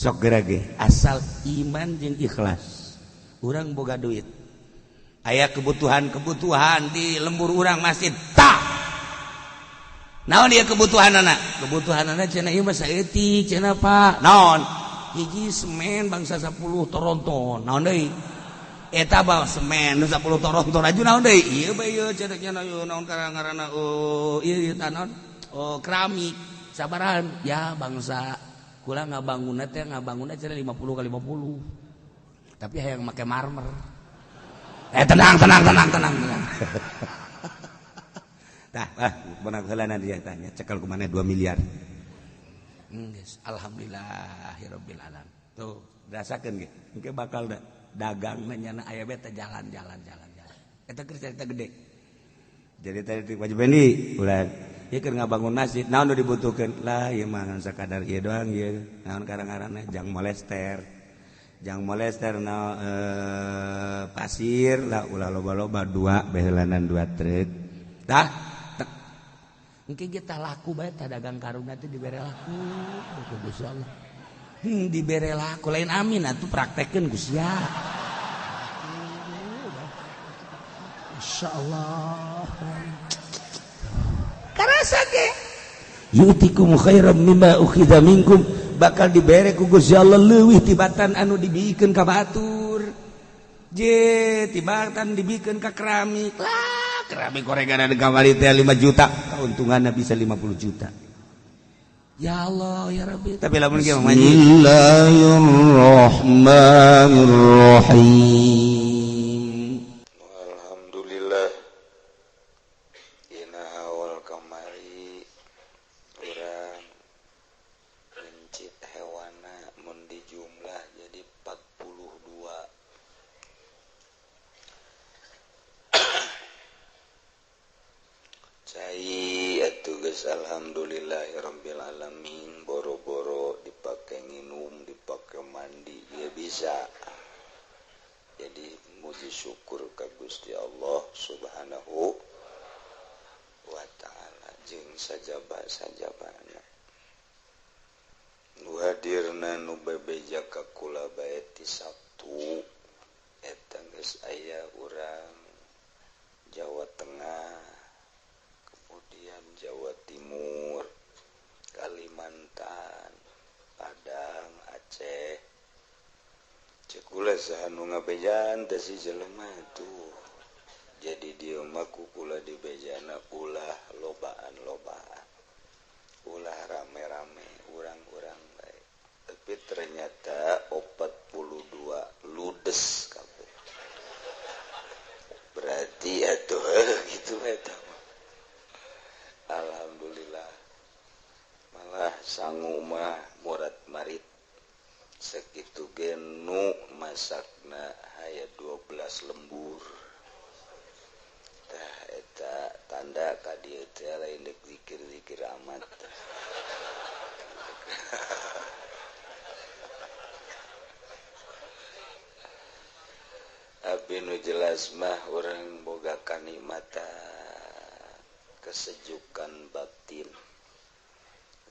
sok gerage asal iman jeung ikhlas. Urang boga duit, aya kebutuhan di lembur urang masjid tak naon dia kebutuhanana cenah ieu mah saeutik cenah Pak naon hiji semen bangsa 10 toronton naon deui eta bawa semen 10 toronton aju naon deui ieu bae ieu cenah naon ngaranna ieu tanon keramik sabaran ya bangsa kula ngabangunna cenah 50 kali 50 tapi hayang make marmer tenang tah beunang heulana dia tanya cekel kumana 2 miliar alhamdulillahirabbil alamin tuh rasakeun ge engke bakal dagang nyana aya beta jalan eta keur cerita gede jadi tadi Pak Bendi ulah ieu keur ngabangun masjid naon nu dibutuhkeun lah ieu mah sakadar ieu doang ieu naon karang-karangna jang molester pasir lah ulah loba-loba 2 behelanan 2 truk tah engke kita laku bae tah dagang karungna teh dibere laku Gusti Allah dibere laku lain amin atuh praktekkeun Gusti ya insyaallah karasa ge yu'tikum khairam mimma ukhidha minkum bakal dibere ku Gusti Allah leuwih tibatan anu dibikeun ka batur je tibatan dibikeun ka keramik lah keramik gorengan ada kamari teh 5 juta keuntunganna bisa 50 juta ya Allah ya Rabbi tapi lamun kieu mah Bismillahirrahmanirrahim alhamdulillah ina awal kamari urang mencit hewana mun dijumlah jadi 42 cai atuh geus alhamdulillahirabbil alamin boro-boro dipake nginum dipake mandi dia bisa jadi muji syukur ka Gusti Allah subhanahu wa ta'ala jeung sajaba-sajabana nu hadirna nu bebeja ka kula bae ti Sabtu eta geus aya urang Jawa Tengah kemudian Jawa Timur Kalimantan Padang Aceh cek kula saha nu ngabejaan teh si jelema tuh jadi dia mah kula dibejana ulah lobaan ulah rame-rame urang-urang bae tapi ternyata 42 ludes kabeh berarti atuh gitu eta alhamdulillah malah sangu mah murad marit sakitu ge nu masakna aya 12 lembur tah eta tanda ka dieu teh lain dek zikir-zikir amat abi nu jelas mah urang boga kanikmatan kesejukan batin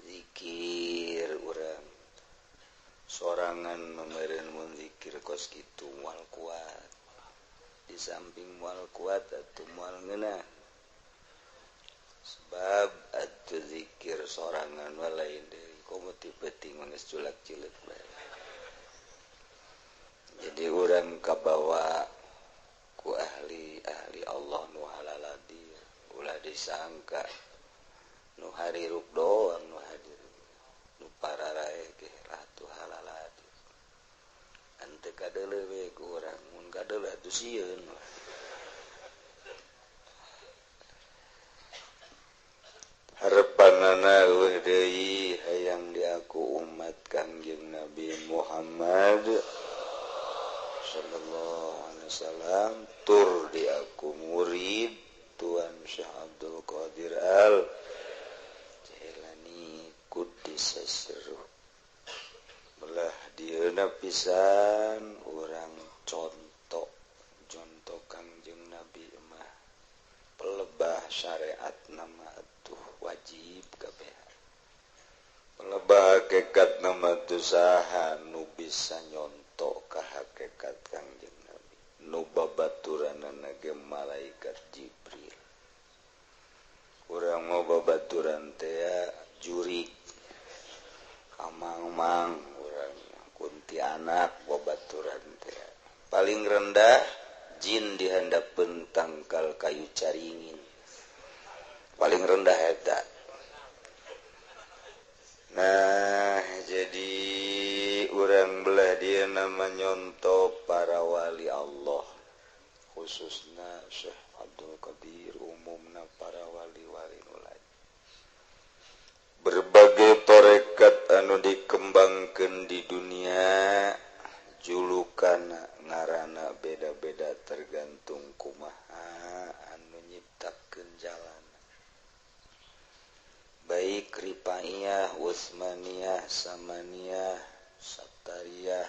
zikir urang sorangan memeureun mun zikir kos kitu moal kuat di samping moal kuat atuh moal ngeunah sebab atuh zikir sorangan mah lain deui komo ti penting geus culak-cileuk bae jadi urang kabawa ku ahli Allah nu halaladi ulah disangka nu hariruk doang nu hadir nu pararae ge ratu halaladi ante kadeuleu we ku urang mun kadeuleu atuh sieun harapanana eueuh deui hayang diaku umat Kangjeng Nabi Muhammad sallallahu alaihi wasallam tur diaku murid Tuan Syekh Abdul Qadir Al Jailani Quddisa Sirruh belah dieuna pisan urang contoh Kangjeng Nabi mah pelebah syariat nama atuh wajib kabeh lebah hakikat nama usaha nu bisa nyontok ka hakikat Kangjeng Nabi nu babaturanna ge malaikat Jibril urang mau babaturan teh jurik amang-mang urang kuntianak babaturan teh paling rendah jin di handapeun tangkal kayu caringin paling rendah eta. Nah jadi urang belah dia nama nyonto para wali Allah khususna Syekh Abdul Qadir umumna para wali-wali nulai berbagai torekat anu dikembangkeun di dunia julukan ngaranna beda-beda tergantung kumaha anu nyiptakeun jalan baik Ripaiyah, Utsmaniyah, Samaniyah, Sattariyah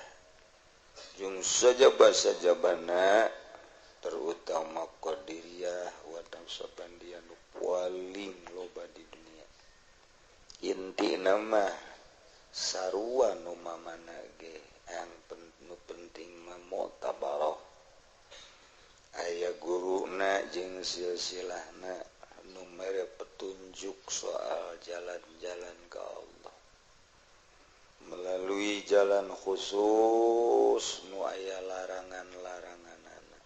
jeung sajaba-sajabana terutama Qadiriyah wadang Sabandiyah nu paling loba di dunia intina mah sarua nu mamana ge nu penting mah mu'tabarah aya guruna jeung silsilahna nu mere petunjuk soal jalan-jalan ke Allah melalui jalan khusus nu aya larangan-laranganana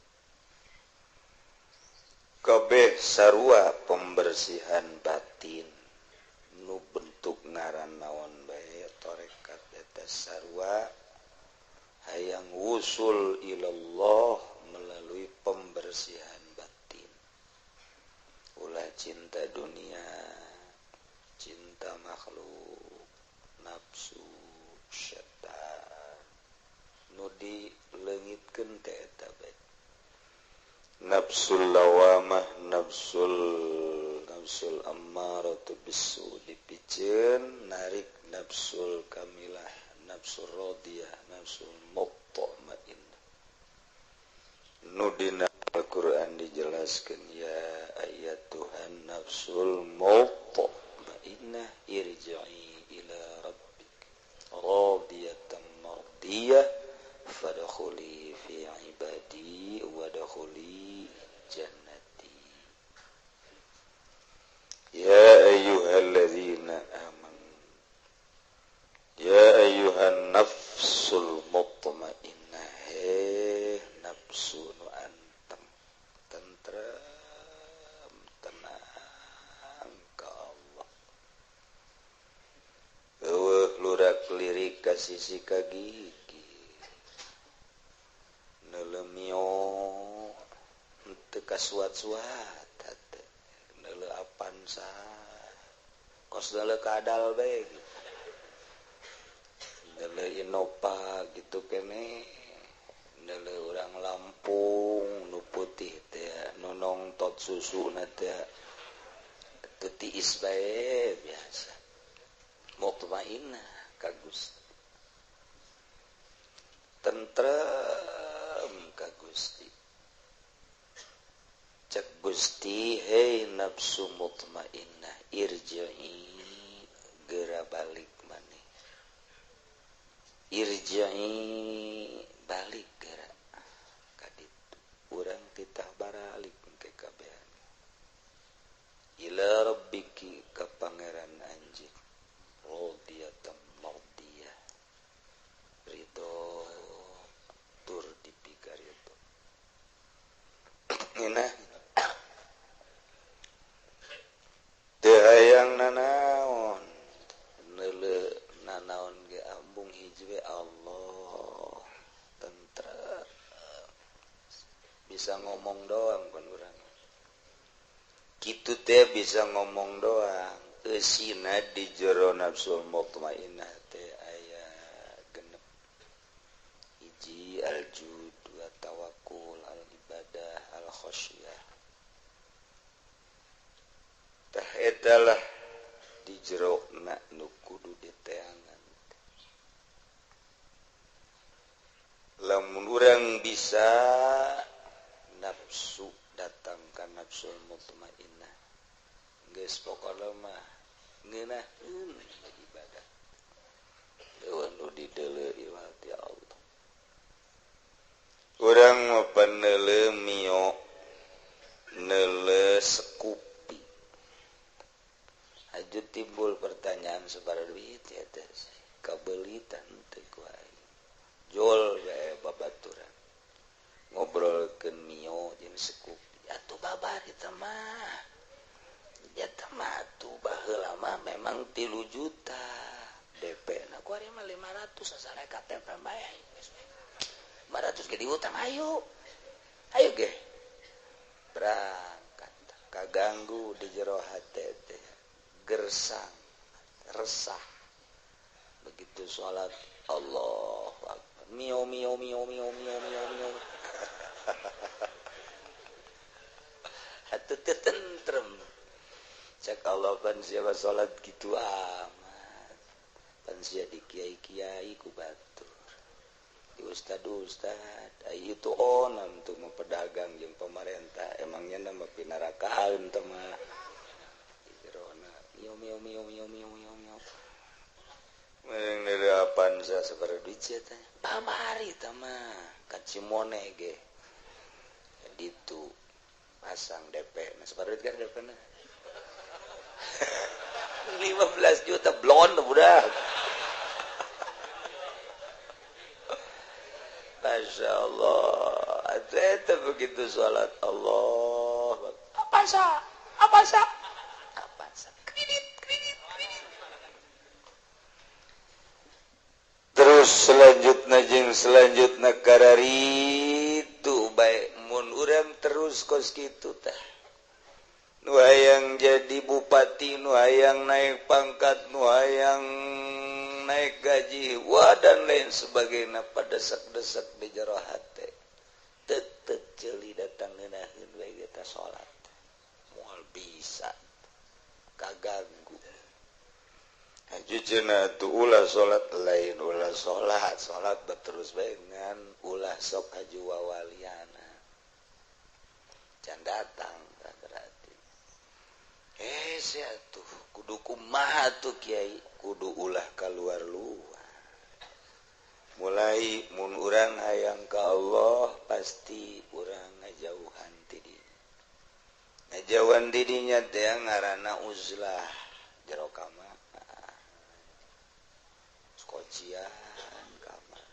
kabeh sarua pembersihan batin nu bentuk ngaran naon bae tarekat eta sarua hayang wusul ilallah melalui pembersihan ulah cinta dunia, cinta makhluk, nafsu, syaitan, nu dileungitkeun teh eta bae. Nafsul lawamah, nafsul ammaratu bisu dipikeun narik nafsul kamilah, nafsul radiyah, nafsul mutmainnah. Nu dina Al-Quran dijelaskan ya ayat Tuhan nafsul mutmainnah irji'i ila rabbik radiyatan mardiyah fadkhuli fi ibadi wadkhuli jannati ya ayyuhalladzina amanu ya ayyuhan nafsul mutmainnah nafsu nu tenang ke Allah lurak lirik ka sisi ka gigi neuleumio teu kasuat-suat hate neuleu apan sa kos neuleu kadal bae gitu neuleu inopa gitu keneh neuleu urang Lampung nu putih teh nu nongtot susuna teh teu tiis bae biasa mutmainnah ka Gusti tentrem ka Gusti cek Gusti hei nafsu mutmainnah irji'i geura balik maneh irji'i balik geura ka ditu urang titah baralik ke kabehan ila rabbiki ka pangeran anjeun radiyatan mardiyah ridho tur dipikar itu ngeunah teu hayang nanaon neuleu nanaon ge ambung hiji we Allah tentrem bisa ngomong doang kan urang kitu teh bisa ngomong doang eusina di jero nafsul mutmainnah teh aya genep hiji al-jud wa tawakkul al-ibadah al-khasyah tah eta lah di jero na nu kudu diteangan lamun urang bisa nafsu datangkan nafsul mutmainnah geus pokona mah ngeunaheun ibadah nu dideuleuh ti Allah urang panneuleuh mio neuleuh sekupi aju timbul pertanyaan sabaraha ya teh kabeulitan teh ku aing jol bae babaturan ngobrolkeun mio jeung sekupi atuh babar eta mah eta mah tuh baheula mah memang 3 juta DP na ku ari mah 500 asal KTP bae 500 ge diutang ayo ge berangkat kaganggu di jero hate teh gersang resah begitu salat Allahu Akbar mio atuh teu tentrem cek Allah pan siapa salat gitu amat pan sia di kiai-kiai ku batur di ustad ayu tu onam tu mau pedagang jeung pemerintah emangnya nama pinarakaeun teh mah jerona mio meureun neureuppan sa sabaraha duit sia teh pamari teh mah ka Cimone ge ditu pasang DP nah sabaraha duit kan DP na 15 juta blon budak Masya Allah itu begitu salat Allah apa sah kredit terus selanjutnya karari itu baik mun urang terus kos kitu teh nu hayang jadi bupati nu hayang naik pangkat nu hayang naik gaji dan lain sebagainya pada desak-desak di jero hate tetep ceuli datang ngeunaheun we eta salat moal bisa kaganggu ajujeuna tu ulah salat lain ulah salat terus bae ngan ulah sok haju wawaliana can datang berarti sia tuh kudu kumaha tuh kiai kudu ulah keluar mulai mun urang hayang ka Allah pasti urang ngajauhan ti dinya ngajauhan di dinya teh ngaranna uzlah jero kamar skocian kamar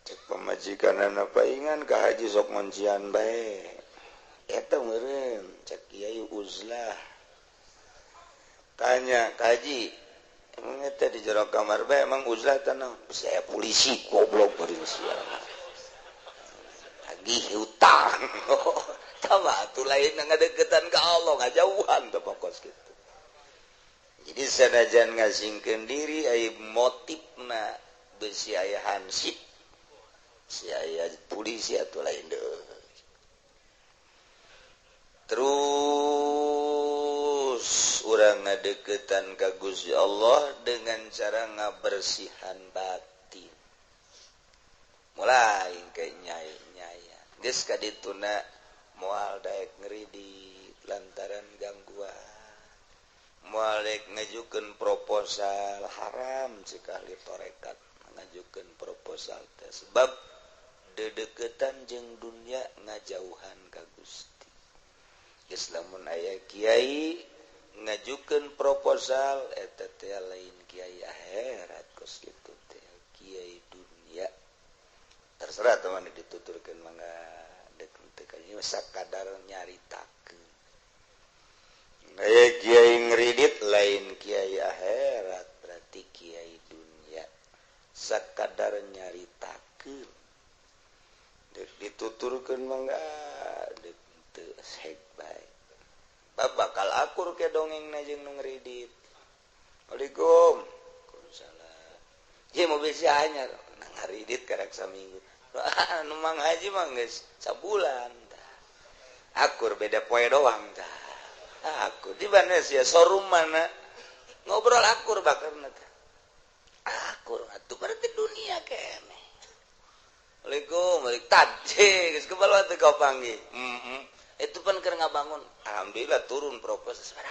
cek pamajikanana paingan ka haji sok ngoncian bae eta meureun cek kiai uzlah tanya kaji emang eta di jero kamar bae emang uzlah tanah saya polisi goblok bari sia agih utang tama atuh lain ngadeukeutan ka Allah ngajauhan teh pokos kitu jadi sanajan ngasingkeun diri aya motifna beusi aya hansip si aya polisi atuh lain deui terus urang ngadeukeutan ka Gusti Allah dengan cara ngabersihan batin mulai ke nyai-nyaya geus ka dituna moal daek ngridit lantaran gangguan moal daek ngajukeun proposal haram cik ahli tarekat ngajukeun proposal teh sebab dedeuketan jeung dunia ngajauhan ka Gusti geus lamun aya kiai ngajukeun proposal eta teh lain kiai akhirat kos kitu teh kiai dunia terserah teman dituturkeun mangga deuk teh kayaknya sakadar nyaritakeun aya kiai ngridit lain kiai akhirat berarti kiai dunia sakadar nyaritakeun deuk dituturkeun mangga deuk teu sek bae bakal akur ke dongeng jeung nu ngridit. Assalamualaikum. Waalaikumsalam. Ye mobil si anyar nah ngridit karek saminggu. Nu mang haji mah geus sabulan tah. Akur beda poe doang tah. Akur di mana sia showroom mana ngobrol akur bakarna tah. Akur atuh berarti dunia kene. Waalaikumsalam. Tadi geus kebal teh kau panggil. Itu pan keur ngabangun alhamdulillah turun proposal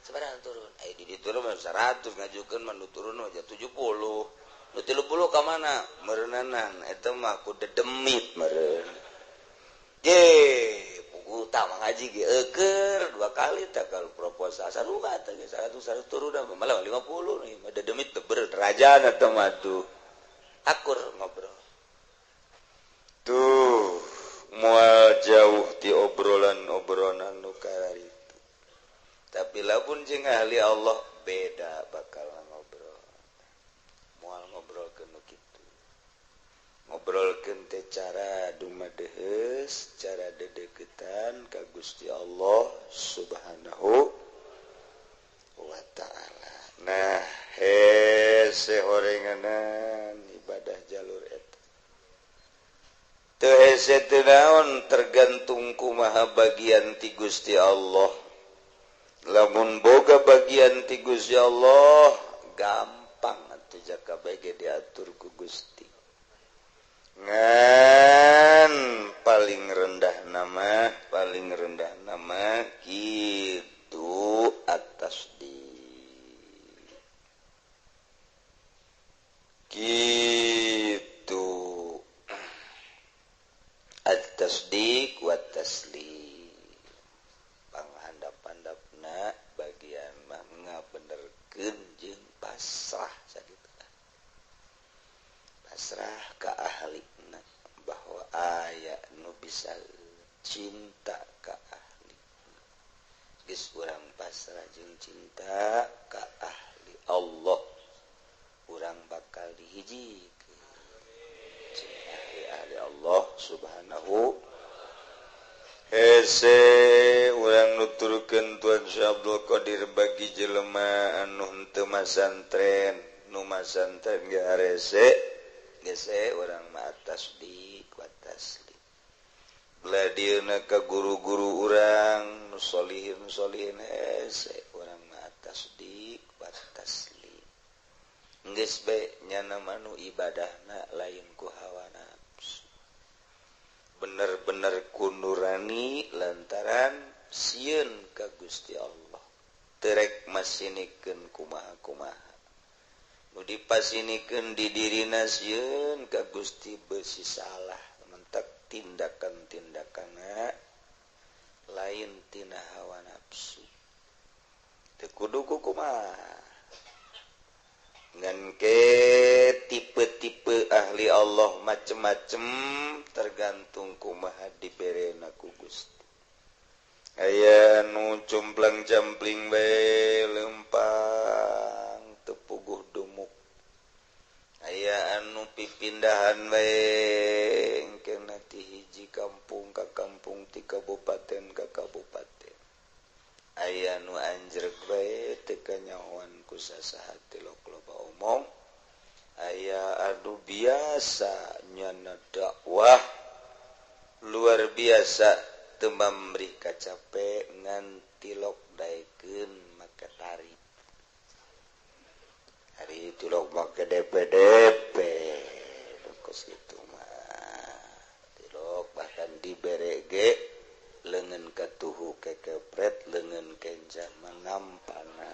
sebarang turun di turun 100 ngajukeun mah nu turun aja 70 nu 30 ka mana meureunnan eta mah ku dedemit meureun ye pugu utama ngaji ge eukeur 2 kali teh kalau proposal sarua teh 100 turun malah 50 nih mah dedemit teu berderajan eta mah tuh akur ngobrol tuh moal jauh ti obrolan nu karari tapi lamun jeung ahli Allah beda bakal ngobrol moal ngobrolkeun nu kitu ngobrolkeun teh cara dumadeheus cara dedeketan ka Gusti Allah Subhanahu wa taala nah hese horenganan ibadah jalur eta teu hese teu naon tergantung kumaha bagian ti Gusti Allah lamun boga bagian ti Gusti Allah gampang atuh jaka bege diatur ku Gusti ngan paling rendah nama kitu atas di kitu at-tasdiq wa taslim panghandap-handapna bagian mah ngabenerkeun jeung pasrah sakitu pasrah ka ahlina bahwa aya nu bisa cinta ka ahli geus urang pasrah jeung cinta ka ahli Allah urang bakal dihijikeun ahli Allah Subhanahu hese urang nuturkeun Tuan Syekh Abdul Qadir bagi jelema anu henteu masantren nu masantren ge arese gese urang mah tasdiq wa taslim bladieuna ka guru-guru urang nu solihin hese urang mah tasdiq wa taslim geus bae nyana manu ibadahna lain ku hawa nafsu bener-bener ku nurani lantaran sieun ka Gusti Allah terek masinikeun kumaha-kumaha nu dipasinikeun di dirina sieun ka Gusti beusi salah mentak tindakan-tindakanna lain tina hawa nafsu teu kudu kumaha ngan ke tipe-tipe ahli Allah macem-macem tergantung kumaha diberena ku Gusti aya nu cumplang-campling bae lempang teu puguh dumuk aya anu pipindahan bae engkena ti hiji kampung ka kampung ti kabupaten ka kabupaten aya nu anjreg bae teu kanyahoan ku sasaha ti loba omong aya anu biasa nyana dakwah luar biasa teu mamrih kacape ngan tilok daekeun make tarif hari tilok make DP kos kitu mah tilok bahkan dibere ge leungeun katuhu kekepret leungeun kencan manampana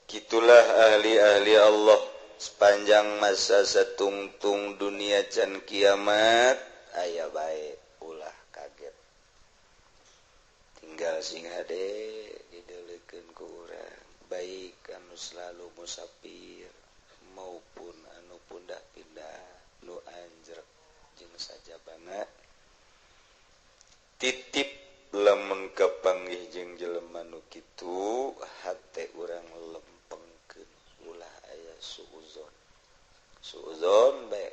gitulah ahli-ahli Allah sepanjang masa satungtung dunia can kiamat aya bae ulah kaget tinggal sing hade dideuleukeun ku urang baik anu selalu musafir maupun anu pundah-pindah nu anjrek jeung sajabana titip lamun kapanggih jeung jelema nu kitu hate urang lempengkeun ulah aya suuzon bae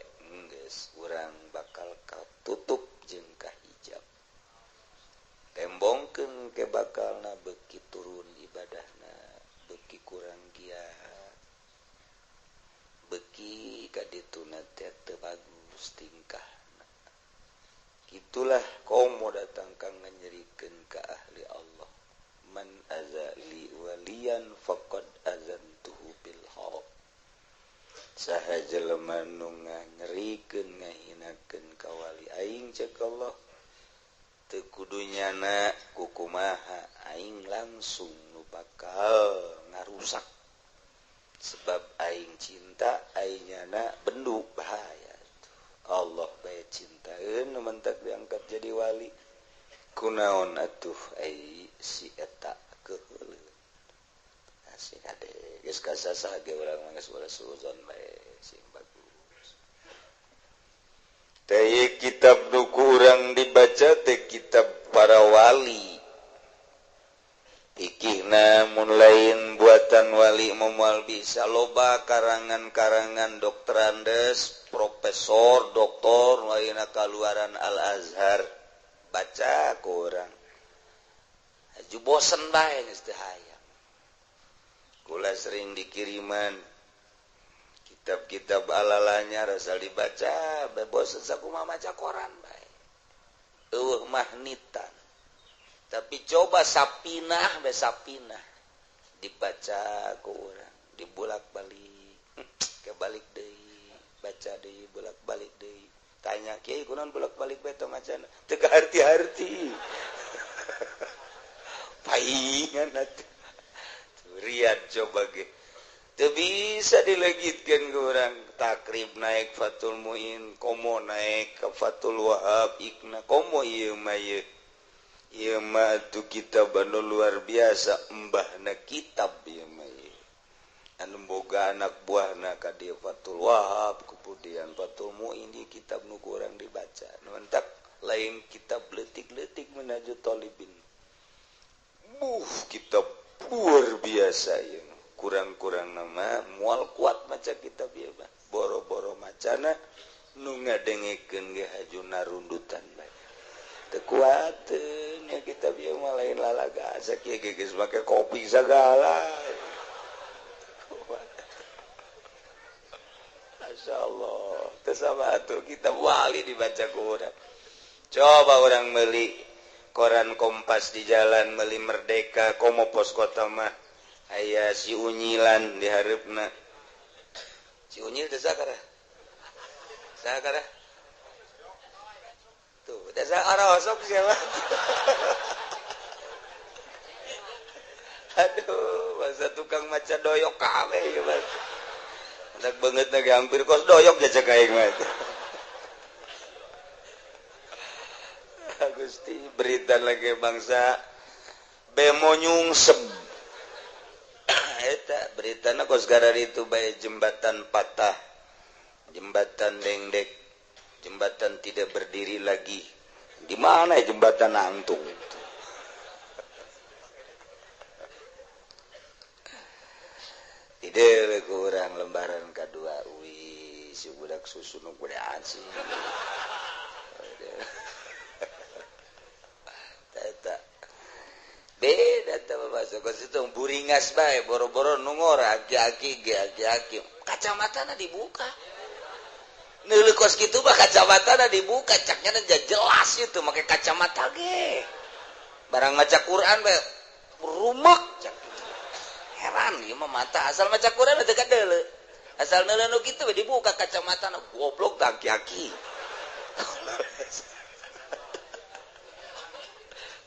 geus urang bakal katutup jeung kahijab tembongkeun ke bakalna beuki turun ibadahna beuki kurang giat beuki kadituna teh teu bagus tingkahna itulah komo datang kang nganyerikeun ka ahli Allah man azali waliyan faqad azantuhu bil harb saha jelema nu nyerikeun ngahinakeun ka wali aing cek Allah teu kudunyana kukumaha aing langsung nu bakal ngarusak sebab aing cinta aing nyana bendu bahaya Allah bae cintaeun mentak diangkat jadi wali kunaon atuh ai si eta keheuleuh asik ade geus kasasa ge urang mah geus ulah suuzon bae sing bagus teh kitab nu kurang dibaca teh kitab para wali pikihna mun lain buatan wali moal bisa loba karangan-karangan dokter Andes profesor doktor lainna kaluaran Al Azhar baca ku urang aju bosen bae geus teu hayang kula sering dikiriman kitab-kitab alalanya rasa dibaca bosen sakumaha maca koran bae eueuh mahnitan tapi coba sapinah dibaca ku urang dibulak-balik kebalik deui baca deui bolak-balik deui tanya kiai kunaon bolak-balik bae tong macana teu kaharti-harti paingan atuh riad coba ge teu bisa dilegitkeun ku urang takrib naik Fathul Muin komo naik ka Fathul Wahab ikna komo ieu mah ieu mah atuh kitab anu luar biasa embahna kitab ieu mah anu boga anak buahna ka dieu Fathul Wahab kemudian Fathul Muin di kitab nu kurang dibaca nu entak lain kitab leutik-leutik Minhajul Talibin kitab luar biasa ieu kurang-kurang nama moal kuat maca kitab ieu mah boro-boro macana nu ngadengekeun ge hajuna rundutan bae teu kuateun nya kitab ieu mah lain lalaga asa kieu geus make kopi sagala masyaallah teu sabatu kitab wali dibaca ku urang coba urang meuli koran Kompas di jalan meuli Merdeka komo pos kota mah aya si Unyilan di hareupna si Unyil teh sakara tuh desa arosok siapa aduh masa tukang maca doyok kabeh ieu mah andak beungeutna ge hampir kos doyok ja cek aing mah Gusti berita lagi bangsa bemo nyungsep eta beritana kos gara itu bae jembatan patah jembatan dengdek jembatan tidak berdiri lagi di mana jembatan antung itu tidak kurang lembaran kedua si budak susu nu budaan sih eta beda teh bahasa kos itu buringas bae boro-boro nungor aki-aki kacamatana dibuka neuleuh kos kitu mah kacamatana dibuka caknya jelas itu make kacamata ge barang maca Quran bae rumek cak heran ieu mah mata asal maca Quran teh kadeuleu asal neuleuh nu kitu dibuka kacamatana goblok teh aki-aki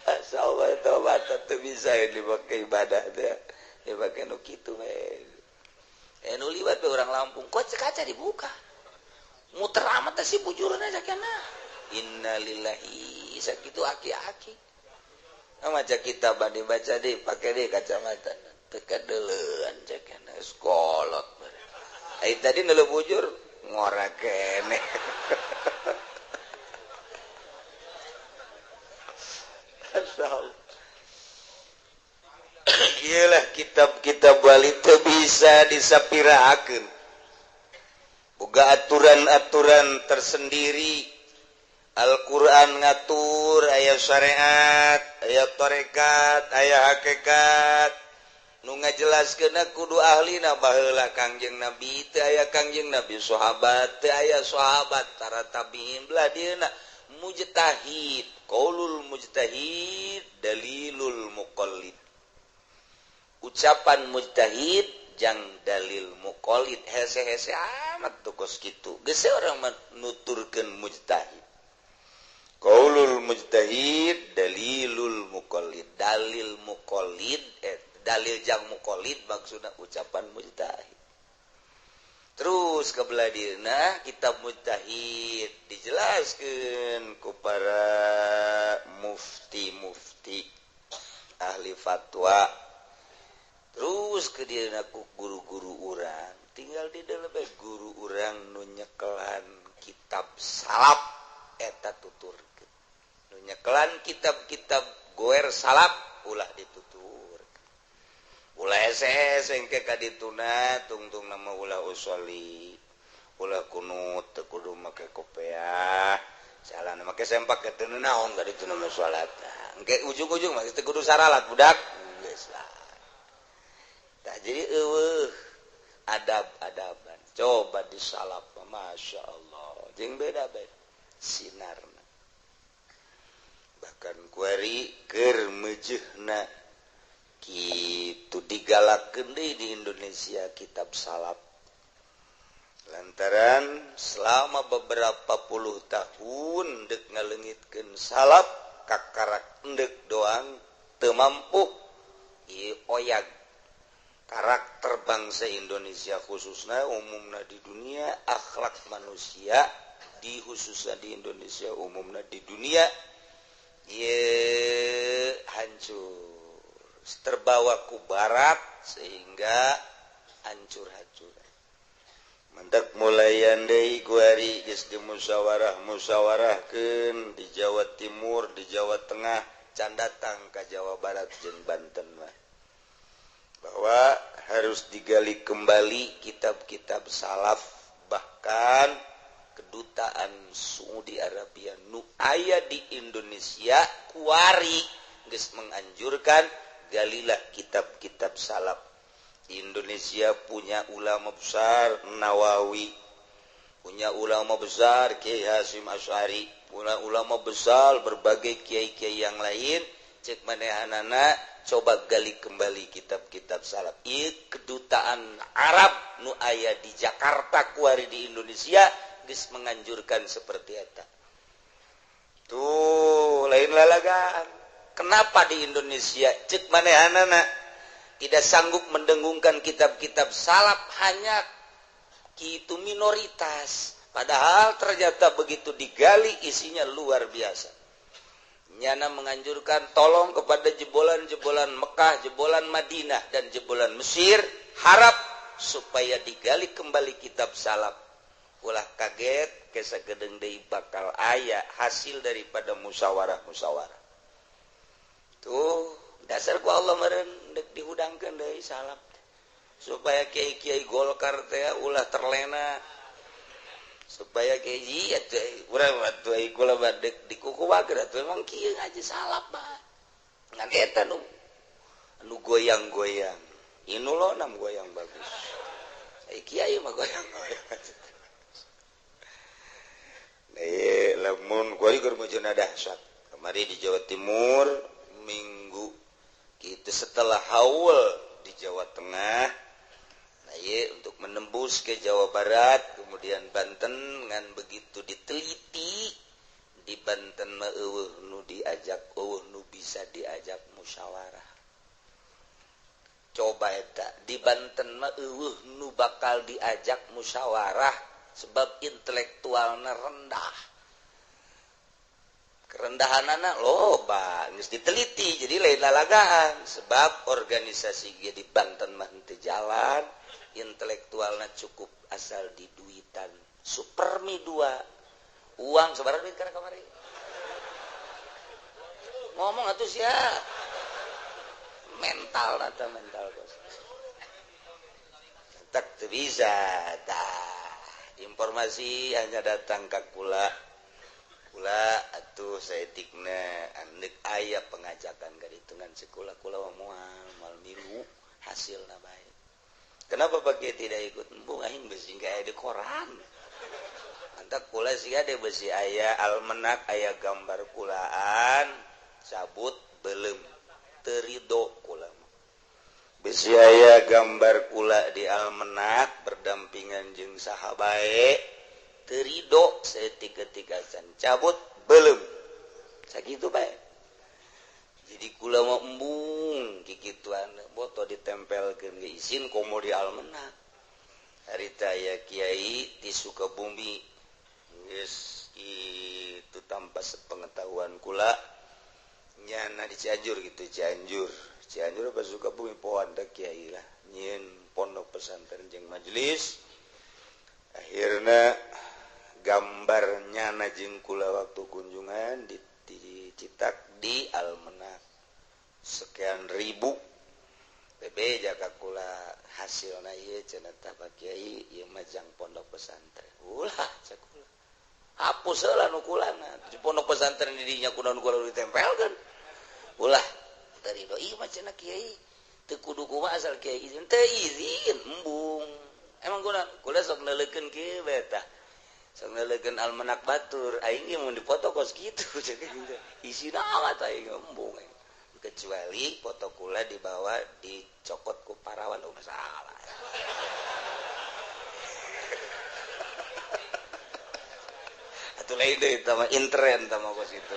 asalnya itu mata tuh bisa dipakai ibadah dia dipakai nu kitu nu liwat be orang Lampung kok kaca dibuka muter amat sih bujurna sakana innalillahi sakitu aki-aki maca kitab dibaca deui pake deui kacamata teu kadeuleuan sakana sekolot ai tadi neuleuh bujur ngora kene iyalah kitab-kitab wali teu bisa disapiraakeun boga aturan-aturan tersendiri Al-Quran ngatur aya syariat aya tarekat aya hakikat nu ngajelaskeunna kudu ahlina baheula Kangjeng Nabi teu aya Kangjeng Nabi sahabat teu aya sahabat para tabiin belah dieuna mujtahid qaulul mujtahid dalilul muqallid ucapan mujtahid jang dalil muqallid hese-hese amat tuh kos kitu geus orang nuturkeun mujtahid qaulul mujtahid dalilul muqallid dalil muqallid dalil jang muqallid maksudna ucapan mujtahid. Terus kebelah dina kitab mujtahid dijelaskan ku para mufti ahli fatwa. Terus ke dina ku guru-guru urang tinggal di dalam guru urang nu nyekelan kitab salaf eta tuturkeun nu nyekelan kitab-kitab goer salaf ulah ditutur. Ulah engke kadituna tungtung nama ulah usoli ulah kunut teu kudu make kopiah salahna make sempak teu naon kadituna mah salat engke ujung-ujung mah teu kudu saralat budak geus lah tah jadi adab-adaban coba disalap masya Allah jeung beda-beda sinarna bahkan kuari keur meujeuhna kitu digalakeun deui di Indonesia kitab salaf lantaran selama beberapa puluh tahun deuk ngaleungitkeun salaf kakarak endek doang teu mampu ieu oyag karakter bangsa Indonesia khususnya umumna di dunia akhlak manusia di khususnya di Indonesia umumna di dunia ieu hancur terbawa ku barat sehingga hancur-hancur. Mendak mulayan deui kuari geus dimusyawarah-musyawarahkeun di Jawa Timur, di Jawa Tengah, can datang ka Jawa Barat jeung Banten mah. Bahwa harus digali kembali kitab-kitab salaf bahkan kedutaan Saudi Arabia nu aya di Indonesia kuari geus menganjurkan galilah kitab-kitab salaf. Indonesia punya ulama besar Nawawi, punya ulama besar Kiai Hasyim Asy'ari, punya ulama besar berbagai kiai-kiai yang lain. Cek manehanana coba gali kembali kitab-kitab salaf. Ieu kedutaan Arab nu aya di Jakarta kuari di Indonesia geus menganjurkan seperti eta. Tuh lain lalagaan. Kenapa di Indonesia cek manehanana tidak sanggup mendengungkan kitab-kitab salaf hanya kitu minoritas padahal ternyata begitu digali isinya luar biasa. Nyana menganjurkan tolong kepada jebolan-jebolan Mekah, jebolan Madinah dan jebolan Mesir harap supaya digali kembali kitab salaf. Ulah kaget kesagedeung deui bakal aya hasil daripada musyawarah-musyawarah. Tuh dasar ku Allah meureun deuk dihudangkeun deui salaf supaya kiai-kiai Golkar teh ulah terlena supaya kiai atuh urang atuh kula badek dikukuwakeun atuh emang kieu ngaji salaf mah ngan eta nu goyang-goyang inulona goyang bagus kiai mah goyang-goyang lamun kuari keur mujuna dahsyat kemari di Jawa Timur minggu gitu setelah haul di Jawa Tengah nah ye untuk menembus ke Jawa Barat kemudian Banten ngan begitu diteliti di Banten mah eueuh nu diajak eueuh nu bisa diajak musyawarah coba eta di Banten mah eueuh nu bakal diajak musyawarah sebab intelektualna rendah kerendahanana loba geus diteliti jadi lain lalagaan sebab organisasi ge di Banten mah teu jalan intelektualna cukup asal diduitan supermi 2 uang sabaraha duit kana kamari ngomong atuh sia mental eta mental bos tak teu bisa tah informasi hanya datang ka kula atuh saeutikna andek aya pengajakan ka ditu ngan sekula-kula moal milu hasilna bae. Kenapa pakai tidak ikut embung aing besi aya di koran. Anta kula siga de besi aya almanak aya gambar kulaan sabut belum terido kula. saya gambar kula di almanak berdampingan jeung saha bae terido setika-tikasan cabut belum sakitu bae jadi kula mau embung kikituan foto ditempelkeun ge izin komo di almanak harita aya kiai di Sukabumi geus itu tanpa sepengetahuan kula nyana di Cianjur gitu Cianjur apa Sukabumi poan da kiai lah nyin pondok pesantren jeung majelis akhirna gambarnya na jeung kula waktu kunjungan dicetak di almanak sekian ribu bebe jaga kula hasilna ieu cenah tah Pak Kiai ieu majang pondok pesantren ulah cek kula hapus heula nu kulana di pondok pesantren di dinya kunaon kula ditempelkeun ulah tari doi mah cenah kiai teu kudu kumaha asal kiai izin teu izin embung emang kula sok neulekeun kieu beta sok neulekeun almanak batur aing ge mun dipoto kos kitu isina amat aing embung kecuali foto kula dibawa dicokot ku parawan masalah atuh lain deui tah mah intern tah mah kos kitu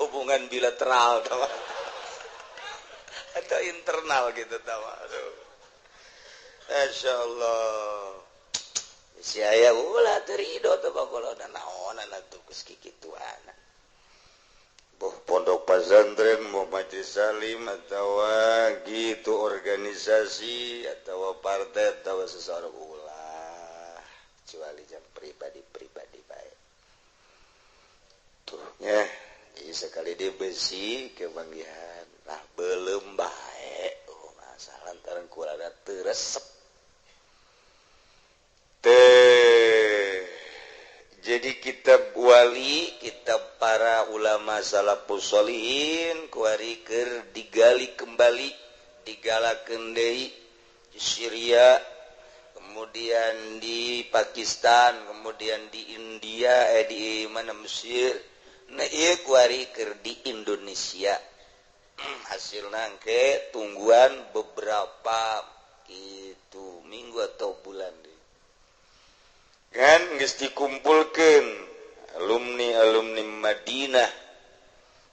hubungan bilateral tah atau internal gitu tahu aduh masyaallah si aya ulah terido teh bakola naonan atuh geus kikituan boh pondok pesantren mau majelis salim atau gitu organisasi atau partai atau seseorang ulah kecuali jam pribadi baik tuh ya jadi sekali dia besi kebanggihan nah belum baik masalah lantaran kurang teresep jadi kitab wali kitab para ulama salafus sholihin kuari keur digali kembali digalakeun deui di Syria kemudian di Pakistan kemudian di India di mana Mesir nah ieu kuari keur di Indonesia hasilna ke tungguan beberapa itu minggu atau bulan deh. Kan geus dikumpulkeun alumni Madinah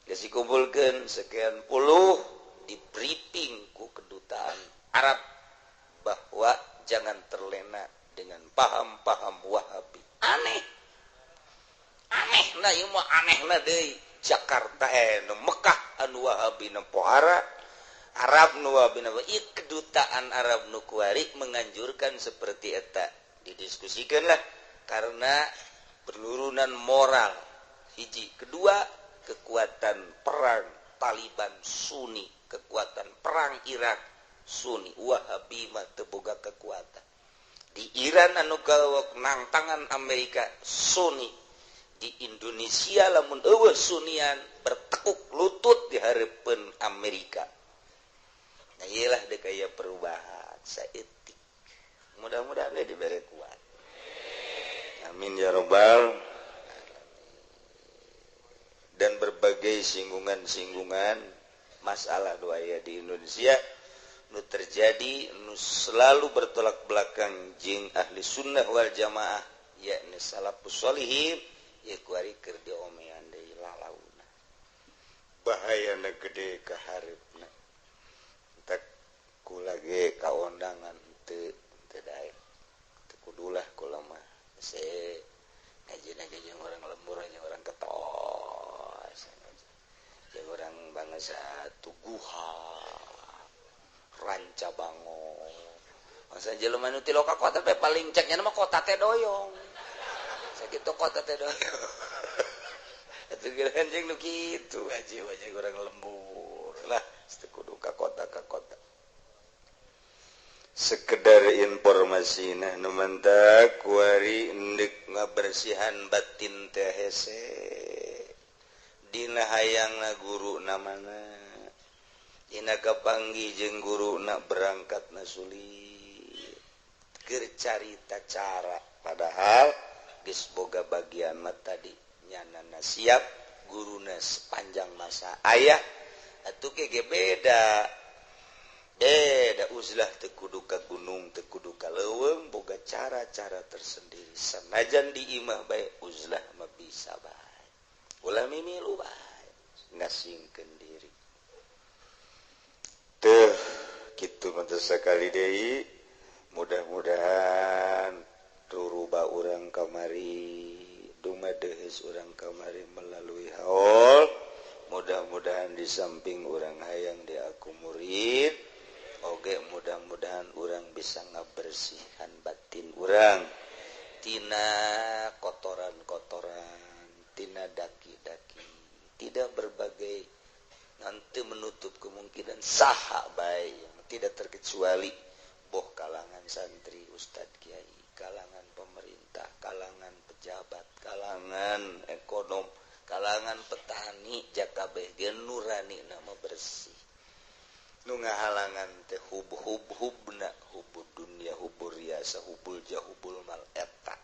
geus dikumpulkeun sekian puluh di briefing ku kedutaan Arab bahwa jangan terlena dengan paham-paham Wahabi aneh nah ieu mah anehna deui Jakarta nu Mekah anu Wahabi na pohara Arab nu Wahabi na ieu kedutaan Arab nu kuari menganjurkan seperti eta didiskusikanlah karena penurunan moral hiji kedua kekuatan perang Taliban Sunni kekuatan perang Irak Sunni Wahabi mah teu boga kekuatan di Iran anu gawok nang tangan Amerika Sunni di Indonesia lamun eueuh Sunnian bertekuk lutut di hareupeun Amerika nah iyalah deuk aya perubahan saeutik mudah-mudahan dia diberi kuat amin ya rabbal dan berbagai singgungan-singgungan masalah doa ya di Indonesia nu terjadi nu selalu bertolak belakang jeung ahli sunnah wal jamaah yakni salafus sholihin ya kuari keur diomean deui lalauna bahayana gede ka hareupna entek kula ge kaondangan teu daek teu kudulah kula mah se ngajina jeung orang lembur jeung orang ketos jeung orang bangsa tuguha ranca bango masa jelema nu ti loka kota teh paling ceknya mah kota teh doyong sakitu kota teh doyong atuh geus jeung nu kitu aja orang lembur lah teu kudu ka kota sekedar informasi nah nu mantak kuari endek ngabersihan batin teh hese dina hayangna guru namana dina kapanggih jeung guruna berangkatna sulit keur carita cara padahal geus boga bagian mah tadi nyanana siap guruna sepanjang masa aya atuh ge beda da uzlah teu kudu ka gunung teu kudu ka leuweung boga cara-cara tersendiri sanajan di imah bae uzlah mah bisa bae ulah mimilu bae ngasingkeun diri teu kitu mah sakali deui mudah-mudahan turuba urang kamari dumadeus urang kamari melalui haul mudah-mudahan di samping urang hayang diaku murid oge mudah-mudahan urang bisa ngabersihan batin urang tina kotoran-kotoran tina daki-daki tidak berbagai nanti menutup kemungkinan saha bae yang tidak terkecuali boh kalangan santri ustadz kiai kalangan pemerintah kalangan pejabat kalangan ekonom kalangan petani jakabeh dia nurani nama bersih nu ngahalangan teh hubna hubud dunia hubur riasa hubul jahubul mal eta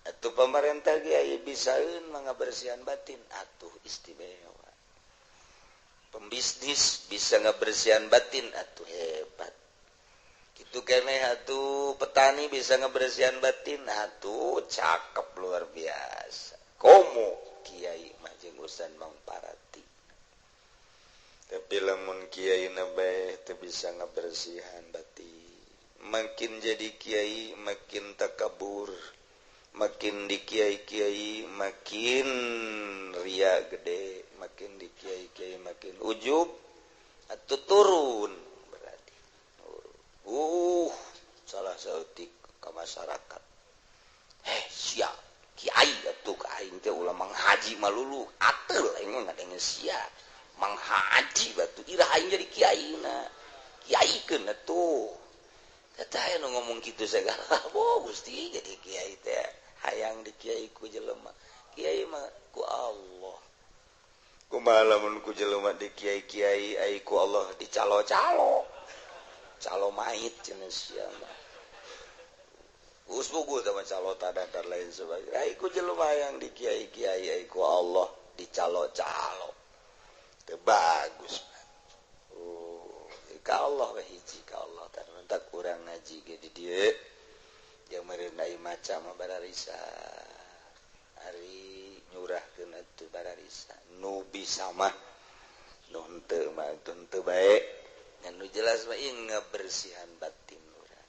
atuh pemerintah kiai bisaeun ngabersihan batin atuh istimewa pembisnis bisa ngabersihan batin atuh hebat kitu keneh atuh petani bisa ngabersihan batin atuh cakep luar biasa komo kiai mah jeung usan mangparati tapi lamun kiai na bae teu bisa ngabersihan batin makin jadi kiai makin takabur makin di kiai-kiai makin ria gede makin di kiai-kiai makin ujub atuh turun berarti salah sautik ka masyarakat sia kiai atuh ka aing teh ulah manghaji malulu ateul aing mah ngadenge sia manghaji batu irah aing jadi kiaina kiaikeun atuh eta aya nu ngomong kitu segala boh Gusti jadi kiai teh hayang di kiai ku jelema kiai mah ku Allah kumaha lamun ku jelema di kiai-kiai ai ku Allah dicalo-calo calo mait cenah sia mah usbugu sama calo tadan dan lain sebagainya ai ku jelema hayang di kiai-kiai ai ku Allah dicalo-calo teu bagus ka Allah we hiji ka Allah tak urang ngaji ge di dieu jeung meureun ai maca mah bararisa ari nyurahkeun atuh bararisa nu bisa mah nu henteu mah teu bae ngan nu jelas mah ieu ngabersihan batin urang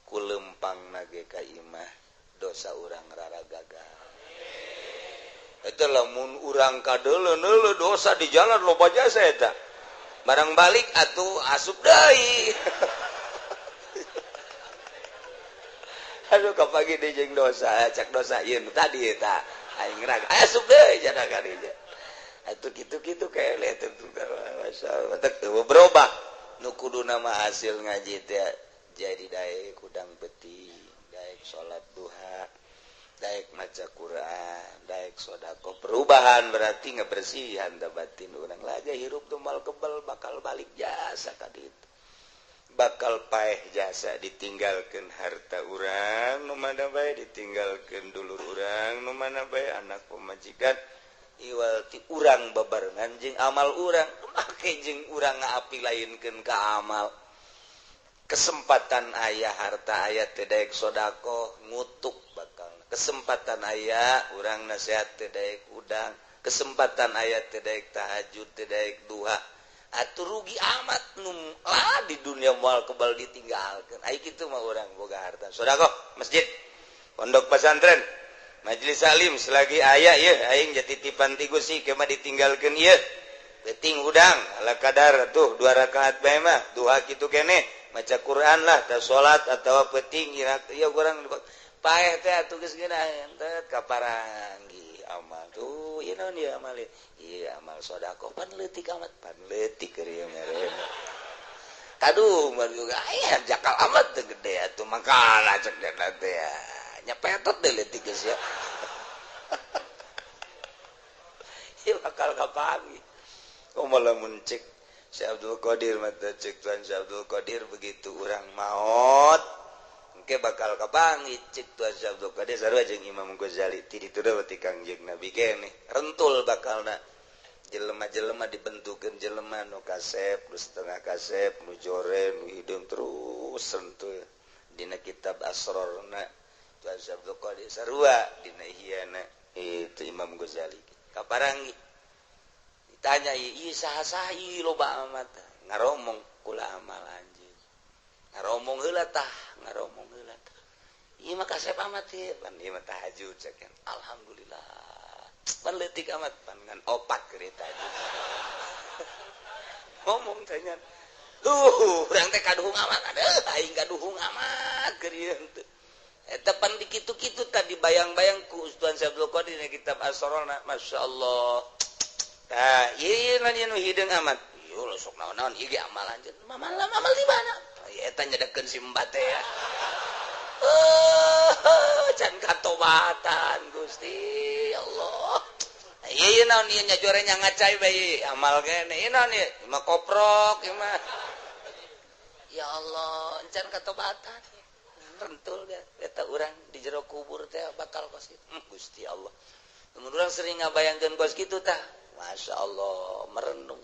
ku lempangna ge ka imah dosa urang raragaga eta lamun urang kadeuleun dosa di jalan loba jasa eta barang balik atuh asup deui aduh kapagi deui jeung dosa cak dosa ieu tadi eta aing raga asup deui jana kadinya atuh kitu-kitu kaele tentu masyaallah teu berubah nu kuduna mah hasil ngaji teh jadi daek kudang penting daek salat duha daek maca Quran daek sedekah perubahan berarti ngabersihan da batin urang laga hirup tumal kebal bakal balik jasa ka ditu bakal paeh jasa ditinggalkeun harta urang nu mana bae ditinggalkeun dulur urang nu mana bae anak pamajikan iwal ti urang babarengan jeung amal urang make jeung urang ngaapilainkeun ka amal kesempatan aya harta aya teh daek sedekah ngutuk bakal kesempatan aya urang nasihat teh daek udang kesempatan aya teh daek tahajud teh daek duha atuh rugi amat nu di dunia moal kebal ditinggalkeun ai kitu mah urang boga harta sedekah masjid pondok pesantren majelis salim selagi aya ieu aing jatitipan ti Gusti ke mah ditinggalkeun ieu penting udang ala kadar tuh 2 rakaat bae mah duha kitu keneh maca Quran lah ta salat atawa penting ieu urang paeh teh atuh geus geuna entet kaparanggi amal tuh ieu naon ieu amal ieu amal sedekah pan leutik amat pan leutik keur ieu meren aduh mah juga aya jakal amat teu gede atuh mangkana cek dana teh nyapetot deui leutik geus ya ieu bakal kapangi kumaha lamun cek Syekh Abdul Qadir mah cek Tuan Syekh Abdul Qadir begitu urang maot engke bakal kapangi cek Tuan Syekh Abdul Qadir sarua jeung Imam Ghazali ti ditu teh ti Kangjeng Nabi keneh rentul bakalna jelema-jelema dibentukeun jelema nu kasep nu setengah kasep nu jore nu hideung terus sentuh dina kitab asrarna Tuan Abdul Qadir sarua dina ihyana itu Imam Ghazali kaparangi ditanya ieu saha ieu loba amat ngaromong kula amal anjeun ngaromong heula tah ngaromong heula tah ieu mah kasep amat ieu pan ieu mah tahajud sakeun alhamdulillah pan leutik amat pan ngan opat kereta ngomong tanya urang teh kaduhung amat aing kaduhung amat keur ieu teh eta pan di kitu-kitu tadi bayang-bayang ku Ustaz Abdul Qadir di kitab As-Sarana masyaallah tah ieu nu hideung amat ieu sok naon-naon ieu ge amal anjeun amal di mana eta nyedekeun si Mbah teh ya can katobatan Gusti Allah ieu naon ieu nya jorenya ngacai bae amal kene ieu naon ieu mah koprok ieu mah ya Allah can katobatan rentul eta urang di jero kubur teh bakal kos kitu Gusti Allah mun urang sering ngabayangkeun kos kitu tah masyaallah merenung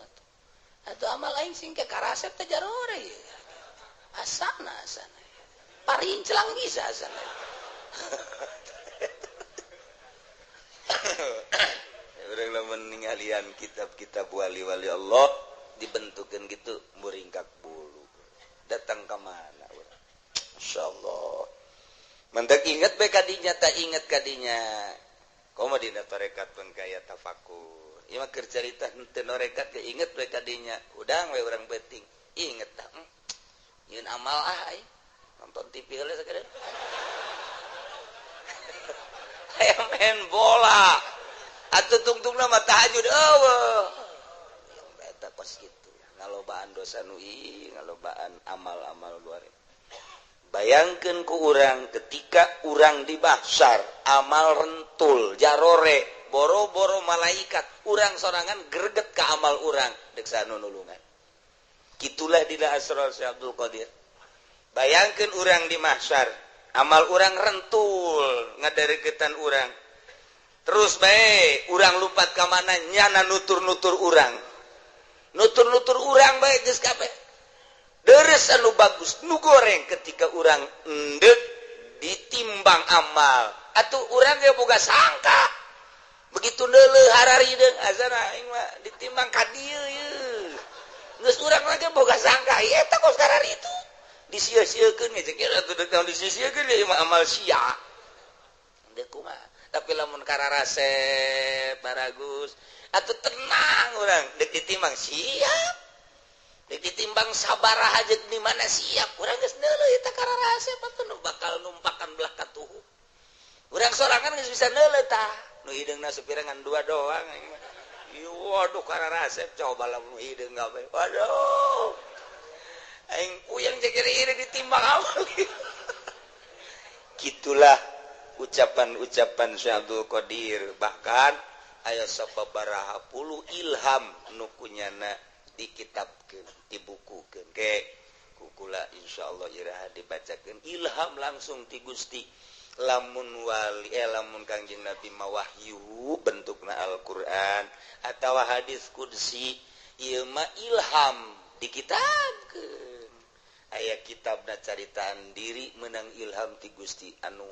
atuh amal aing sing ke karasep teh jarore asana paring celang bisa asana urang lamun ningalian kitab-kitab wali-wali Allah dibentukeun gitu muringkak bulu datang ka mana urang masyaallah mentek inget bae kadinya tak inget kadinya komo dina tarekat pun kaya tafakur ieu mah keur carita henteu norekat ge inget bae kadinya udang we urang penting inget tah nyieun amal aing nonton TV heula sakeudeung aya main bola atuh tungtungna mah tahajud eueuh eta kos kitu ngalobaan dosa nu ngalobaan amal-amal luar bayangkeun ku urang ketika urang di mahsyar amal rentul jarore boro-boro malaikat urang sorangan greget ka amal urang deuk sanu nulungan kitulah dina asrar Syekh Abdul Qadir bayangkeun urang di mahsyar amal urang rentul ngadareuketan urang terus bae urang lumpat ka mana nyana nutur-nutur urang bae geus kabeh deres anu bagus nu goreng ketika urang endek ditimbang amal atuh urang ge boga sangka begitu neuleuh hararideung azan aing mah ditimbang ka dieu yeuh geus urang lagi boga sangka eta kos karari itu disia-siakeun ge cek atuh deuk naon disia-siakeun ieu mah amal sia endek kumaha tapi lamun kararasep baragus atuh tenang urang deuk ditimbang siap ditimbang sabaraha jeung di mana siap urang geus neuleuh eta kararasep atuh nu bakal numpakan belah katuhu urang sorangan geus bisa neuleuh tah nu hideungna sapirangan dua doang ieu waduh kararasep coba lamun hideung gawe waduh aing puyeng jeung ieu ditimbang amal gitulah ucapan-ucapan Syekh Abdul Qadir bahkan aya sababaraha puluh ilham nu kunyana dikitabkeun dibukukeun ke kukula insyaallah iraha dibacakeun ilham langsung ti Gusti lamun wali lamun Kangjeng Nabi mawahyu bentukna Al-Qur'an atawa hadis qudsi ieu mah ilham dikitabkeun aya kitabna caritaan diri menang ilham ti Gusti anu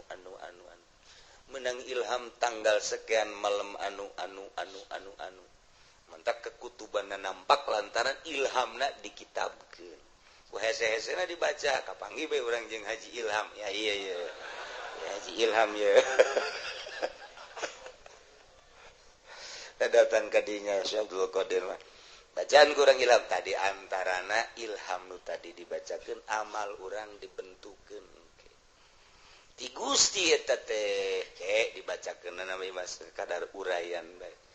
menang ilham tanggal sekian malam anu mantak kekutubanna nampak lantaran ilhamna dikitabkeun ku hese-hesena dibaca kapanggih bae urang jeung Haji Ilham ya iya ya Haji Ilham ya datang ka dinya Syekh Abdul Qadir mah bacaan ku urang ilham tadi antarana ilham nu tadi dibacakeun amal urang dibentukeun ti Gusti eta teh dibacakeun nami mas kadar uraian bae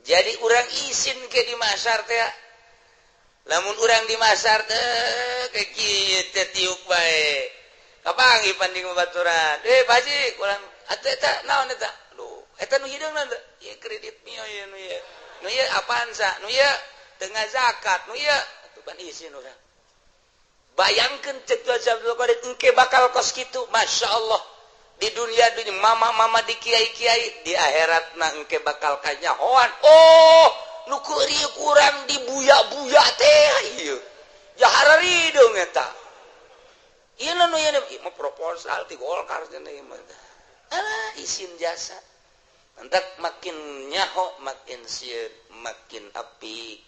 jadi urang isin ke di mahsyar teh lamun urang di mahsyar teh ke kieu teh tiuk bae kapanggih panding babaturan Pak Haji urang atuh eta naon eta lho eta nu hideungna teh ieu kredit mio ieu nu ieu apaan sa nu ieu teu ngazakat nu ieu atuh pan isin urang bayangkeun cek Abdul Qadir engke bakal kos kitu masyaallah di dunia mama di kiai-kiai di akhirat na engke bakal kanyahoan oh kurang dibuya-buya teh jahara ridho eta ieu nu mau proposal ti Golkar cenah izin jasa entak makin nyaho makin sieun makin api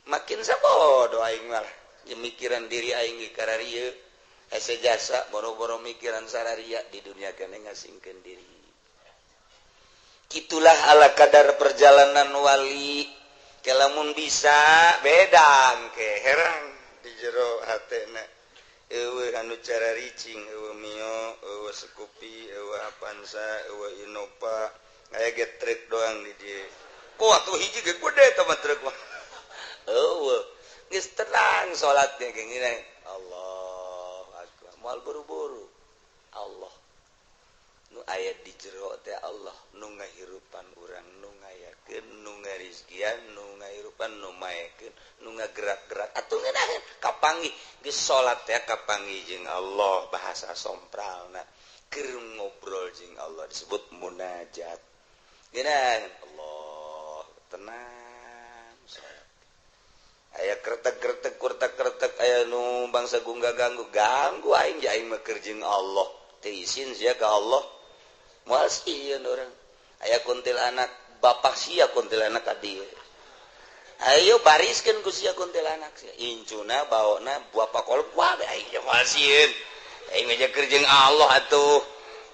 makin sabodo aing mah mikiran diri aing ge kararieu hese jasa boro-boro mikiran sararia di dunia kene ngasingkeun diri kitulah ala kadar perjalanan wali kalamun bisa bedang ke herang di jero hatena eueuh anu cara ricing eueuh mio eueuh sekupi eueuh avanza eueuh innova aya getrek doang di dieu ku atuh hiji ge gede tah trek mah eueuh geus tenang salatnya ge ngina Allahu akbar moal buru-buru Allah nu aya di jero teh Allah nu ngahirupan urang nu ngayakeun nu ngarizkian nu ngahirupan nu maekeun nu ngagerak-gerak atuh ngeunaheun kapanggih geus salat teh kapanggih jeung Allah bahasa sompralna keur ngobrol jeung Allah disebut munajat geunaheun Allah tenang aya kretek-kretek kurtak-kretek aya nu bangsa ganggu aing ja aing mah keur jeung Allah teu izin sia ka Allah moal sieun urang aya kuntilanak bapak sia kuntilanak ka dieu ayo bariskeun ku sia kuntilanak sia incuna baona bapak kolot wae aing moal sieun aing mah keur jeung Allah atuh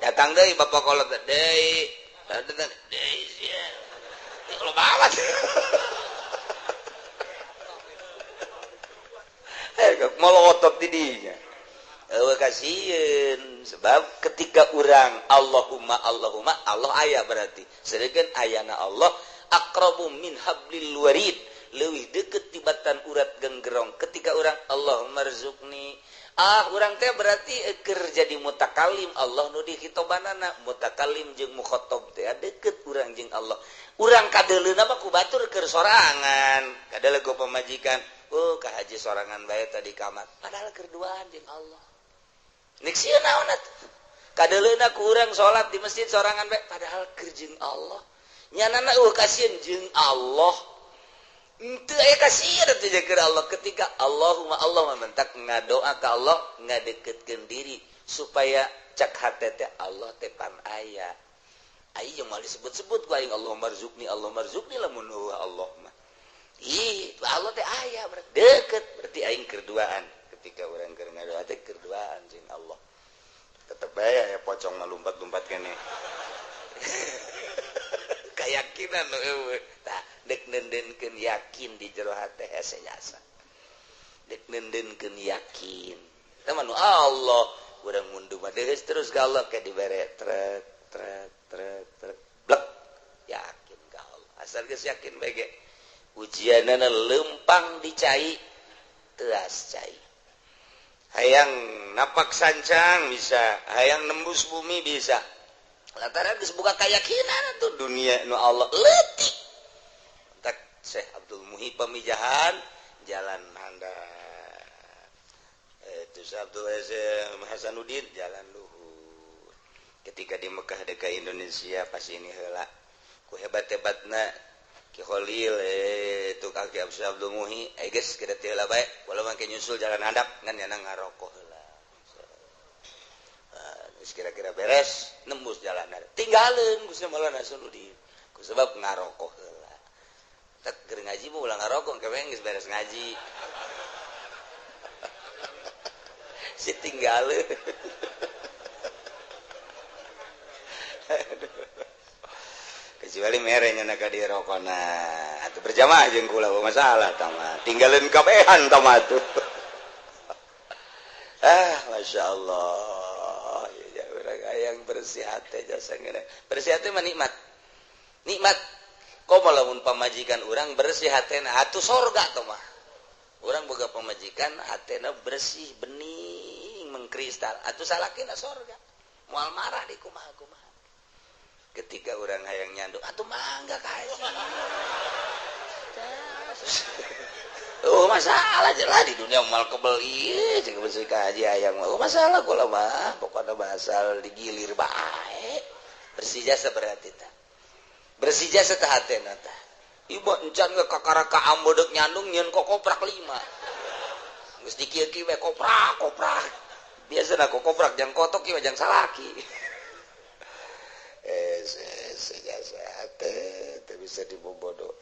datang deui bapak kolot deui deui sia kalau banget molotot di dinya kasieun sebab ketika urang Allahumma Allah aya berarti sedangkan ayana Allah aqrabu min hablil warid leuwih deukeut tibatan urat genggerong ketika urang Allahumma rzuqni urang teh berarti keur jadi mutakalim Allah nu dihitobanana mutakalim jeung mukhatab teh deukeut urang jeung Allah urang kadeuleuna mah ku batur keur sorangan kadeuleuk ku pamajikan ka haji sorangan bae tadi kamat padahal keur duaan jeung Allah nek sieun naon atuh kadeuleuna ku urang salat di masjid sorangan bae padahal keur jeung Allah nyanana kasieun jeung Allah henteu aya kasieun atuh jeung Allah ketika Allahumma Allah mentak ngadoa ka Allah ngadeukeutkeun diri supaya cak hate teh Allah teh pan aya aya mah disebut-sebut ku aing Allahumma rzuqni lamun Allah mah Allah teh aya berarti deukeut berarti aing keur duaan ketika urang keur ngadoa teh keur duaan jeung Allah tetep bae aya pocong ngalumpat-lumpat keneh kayakinan eueuh tah dek nendeunkeun yakin di jero hate hese jasa dek nendeunkeun yakin tah mah Allah urang mundu mah deus terus ka Allah ke dibere trek blek yakin ka Allah asal geus yakin bae ge ujianana lempang dicai teas cai hayang napak sancang bisa hayang nembus bumi bisa lantaran geus boga kayakinan tuh dunia nu Allah leutik tak Syekh Abdul Muhi pamijahan jalan handap itu Syekh Abdul Hasanuddin jalan luhur ketika di Mekah dekat Indonesia pas ini heula ku hebat-hebatna Ki Khalil itu kaki Abdul Muhi geus kada teu heula bae walau mangke nyusul jalan handap ngan yana ngarokok heula geus kira-kira beres nembus jalan handap tinggalin Gusti Maulana Hasanuddin ku sebab ngarokok heula tak keur ngaji mah ulah ngarokok kemeng geus beres ngaji si tinggalin kecuali merenya nak di rokona atau berjamaah jeung kula masalah tama tinggalin kabehan tama tuh Masya Allah ya urang hayang bersih hati jasa ngeureun bersih hati mah nikmat komo lamun pamajikan urang bersih hatena atuh sorga tah mah urang boga pamajikan hatena bersih bening mengkristal atuh salakina sorga moal marah di kumaha-kumaha ketika orang hayang nyandung atuh mangga ka haji masalah jelah di dunia mal kebeli jeung bersih ka haji hayang masalah kula mah pokona basal digilir bae bersih jasa berarti tah bersih jasa tah hatena tah ibu encan ke kakaraka ambodek nyandung nyen kok koprak 5 geus di kieu-kieu we koprak biasana kok koprak jang kotok ieu jang salaki teu bisa dibobodo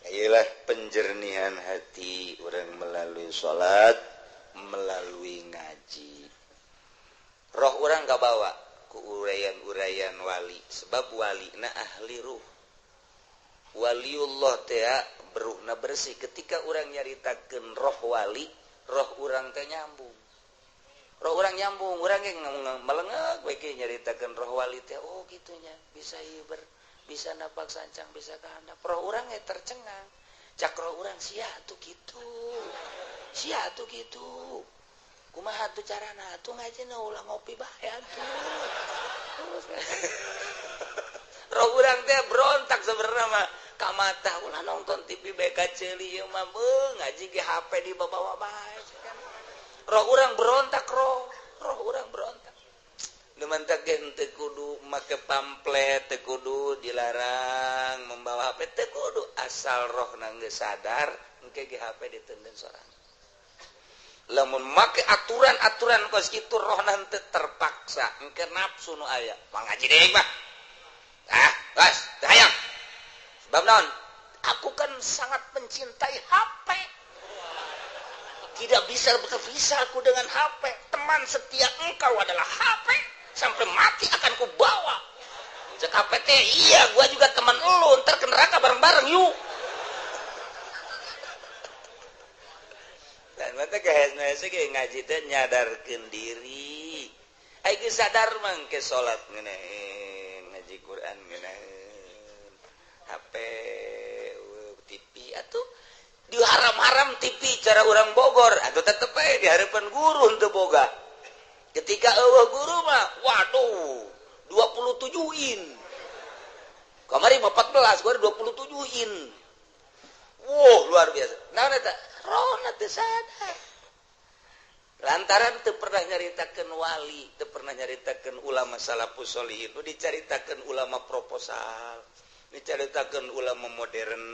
ayolah penjernihan hati orang melalui salat melalui ngaji roh orang gak bawa ku urayan-urayan wali sebab wali na ahli ruh waliullah teh beruhna bersih ketika orang nyaritakeun roh wali roh orang teh nyambung roh orang nyambung orang yang melengak we ge nyaritakeun roh wali teh oh gitunya bisa ieu bisa napak sancang bisa kehandap roh orang tercengang cak roh orang sia tuh gitu kumaha tuh carana tuh ngajina ulah ngopi bae atuh roh urang teh berontak sebenarnya mah ka mata ulah nonton TV BKCL ieu mah ngaji ge HP di bawa bae roh urang berontak roh urang berontak demantak ge teu kudu make pamflet teu kudu dilarang membawa HP teu kudu asal rohna geus sadar engke ge HP diteuneun sorangan lamun make aturan-aturan kos kitu rohna teu terpaksa engke nafsu nu aya pangaji deui mah guys hayang sebab naon aku kan sangat mencintai HP tidak bisa berpisah aku dengan HP teman setia engkau adalah HP sampai mati akan ku bawa cek HP teh iya gua juga teman elu ntar ke neraka bareng-bareng yuk dan mata kahesna ge ngaji teh nyadarkeun diri ai geus sadar mah ke salat ngeunaheun ngaji Quran ngeunaheun HP TV atuh diharam-haram TV cara urang Bogor atuh tetep we di hareupeun guru teu boga ketika eueuh guru mah waduh 27 in kamari 14 gua 27 in luar biasa naon eta rohna teu sadar lantaran teu pernah nyaritakeun wali teu pernah nyaritakeun ulama salafus sholihin nu dicaritakeun ulama proposal dicaritakeun ulama modern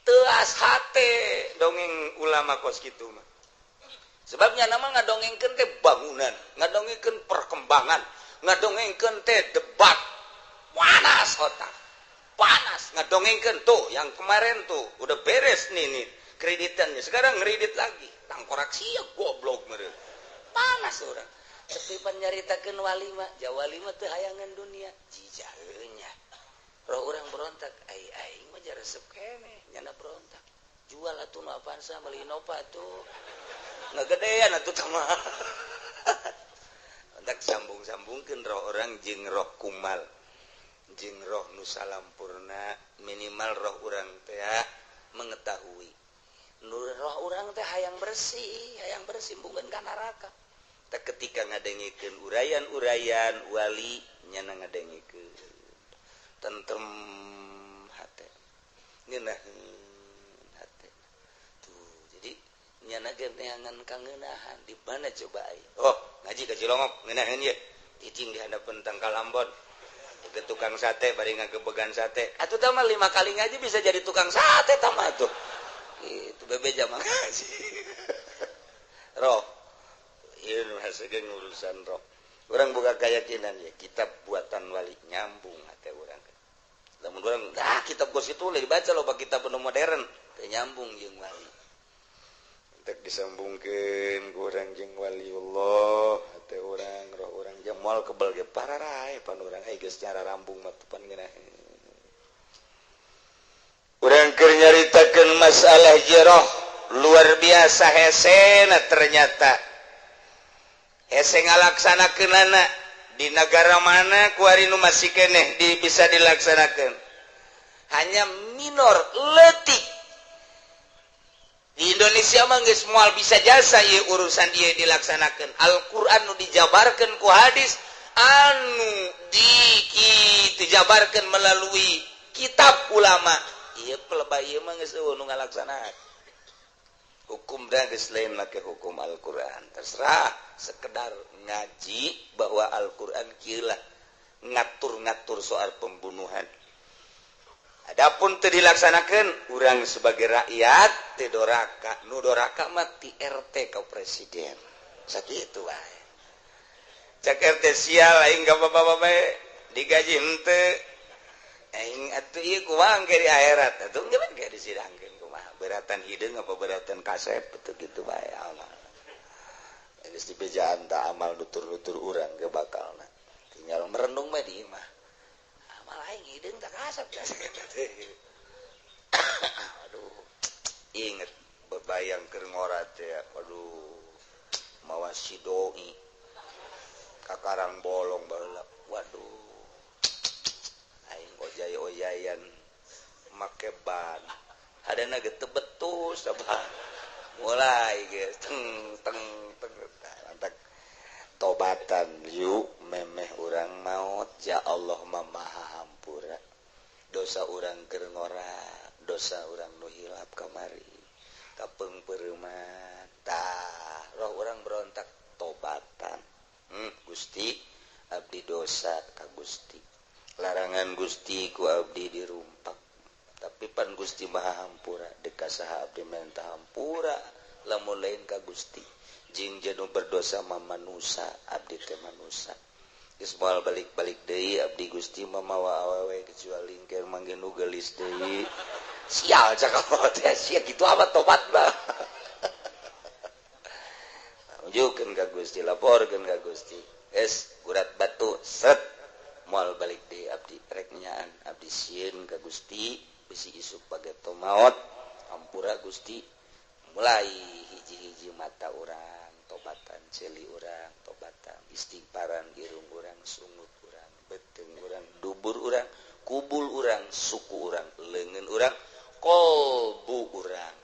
teu ashate dongeng ulama kos kitu mah sebabnya nama ngadongengkeun teh bangunan ngadongengkeun perkembangan ngadongengkeun teh debat panas otak panas ngadongengkeun tuh yang kemarin tuh udah beres nih kreditannya sekarang ngeredit lagi tangkorak sia goblok meureun panas orang tapi pan nyaritakeun wali mah wali mah teu hayangan dunia jijaeunya roh urang berontak aing mah jaresep keneh nyana berontak jual atuh nu Avanza meuli Innova tuh ngagedean atuh tah mah hendak sambung-sambungkeun roh orang jeung roh kumal jeung roh nu salampurna minimal roh urang teh mengetahui roh urang teh hayang bersih mungkin ka neraka teh ketika ngadengikeun urayan-urayan wali nyana ngadengikeun tentrem hate ngeunaheun hate tuh jadi nyana ge neangan kangeunahan di mana coba ai ngaji ka Cilongok ngeunaheun ye cicing di hadapan tangkal Ambon ke tukang sate bari ngagebegan sate atuh tah mah 5 kali ngaji bisa jadi tukang sate tah mah tuh itu bebe jamaah ngaji roh ieu hasilkeun urusan roh urang boga keyakinan ya kitab buatan wali nyambung hate urang lamun urang kitab gos itu dibaca loba kitab nu modern teu nyambung jeung wali entek disambungkeun ku urang jeung waliullah hate urang roh urang jeung moal kebal ge pararae pan urang geus cara rambung mah teu pan ngeunaheun urang keur nyaritakeun masalah jiroh luar biasa hesena ternyata hese ngalaksanakeunana di negara mana ku ari nu masih keneh bisa dilaksanakeun hanya minor leutik di Indonesia mah geus moal bisa jasa ieu urusan ieu dilaksanakeun Al-Qur'an nu dijabarkeun ku hadis anu dijabarkeun melalui kitab ulama ieu pelebay ieu mah geus nu ngalaksanakeun hukum dah geus lain make hukum Al-Qur'an terserah sekedar ngaji bahwa Al-Qur'an kieu lah ngatur-ngatur soal pembunuhan Adapun teu dilaksanakeun urang sebagai rakyat teu doraka nu doraka mah ti RT ka presiden sakitu wae cak RT sial aing ka bapak bae digaji henteu aing atuh ieu kumaha engke di akhirat atuh engke disidangkeun kumaha beratan hideung apa beratan kasep betul gitu wae amal geus dibejaan tah amal nutur-nutur urang ge bakalna tinggal merenung mah di imah amal aing hideung tah kasep aduh inget bebayang keur ngora teh aduh mawa si doi kakarang bolong baheula waduh aing ojay-oyayan make ban hadana ge teu betus sabah mulai geus teng teng teng lantak tobatan yuk memeh urang maot ya Allah mah maha hampura dosa urang keur ngora dosa urang nu hilap kamari kapeungpeureum tah roh urang berontak tobatan Gusti abdi dosa ka Gusti larangan Gusti ku abdi dirumpak tapi pan Gusti maha hampura deuk ka saha abdi minta hampura lamun lain ka Gusti jeung jenuh berdosa mah manusa abdi teh manusa geus moal balik-balik deui abdi Gusti mah mawa awewe kecuali engke mangge nu geulis deui sial cak Allah teh sia kitu amat tobat mah unjukkeun ka Gusti laporkeun ka Gusti geus gurat batu set moal balik deui abdi rek nyaan abdi sieun ka Gusti bisi isuk pageto maot hampura Gusti mulai hiji-hiji mata urang tobatan celi urang tobatan istighfaran irung urang sungut urang beteung urang dubur urang kubul urang suku urang leungeun urang kolbu urang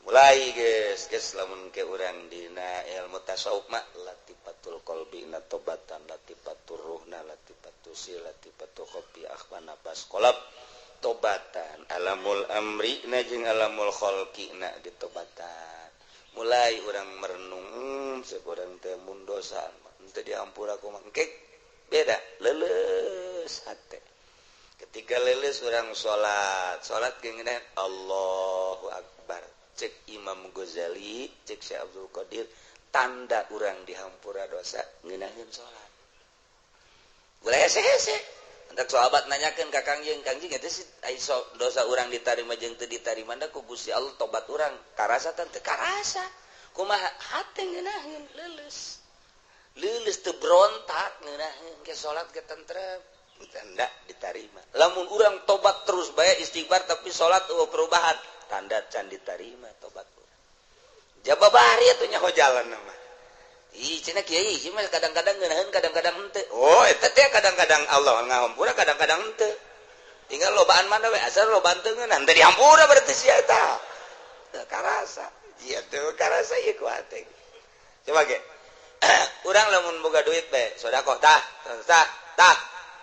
mulai geus lamun ke urang dina ilmu tasawuf mah latifatul qalbi na tobatan latifatur ruhna latifatul sil latifatul qafi akhwana bas qalab tobatan alamul amri na jeung alamul khalqi na ditobatan mulai urang merenung sakurang teh mun dosa teu diampura kumaha engke beda leuleus hate ketika leuleus urang salat geungeun Allahu akbar cek Imam Ghazali cek Syekh Abdul Qadir tanda urang dihampura dosa ngeunaheun salat ulah hese-hese hendak sahabat nanyakeun ka Kangjeng eta dosa urang ditarima jeung teu ditarima da ku Gusti Allah tobat urang karasa teh teu karasa kumaha hate ngeunaheun leuleus teu berontak ngeunaheun ke salat ke tentrem tanda ditarima lamun urang tobat terus bae istighfar tapi salat eueuh perubahan tanda can diterima tobat urang jababari atuh nya hojalan mah ih cenah kiai ieu mah kadang-kadang ngeunaheun kadang-kadang henteu oh eta teh kadang-kadang Allah ngahampura kadang-kadang henteu tinggal lobaan mana we asal lobaan teu ngeunah teu dihampura berarti sia eta teu karasa ieu teu karasa ieu ku hate coba ge urang lamun boga duit bae sedekah tah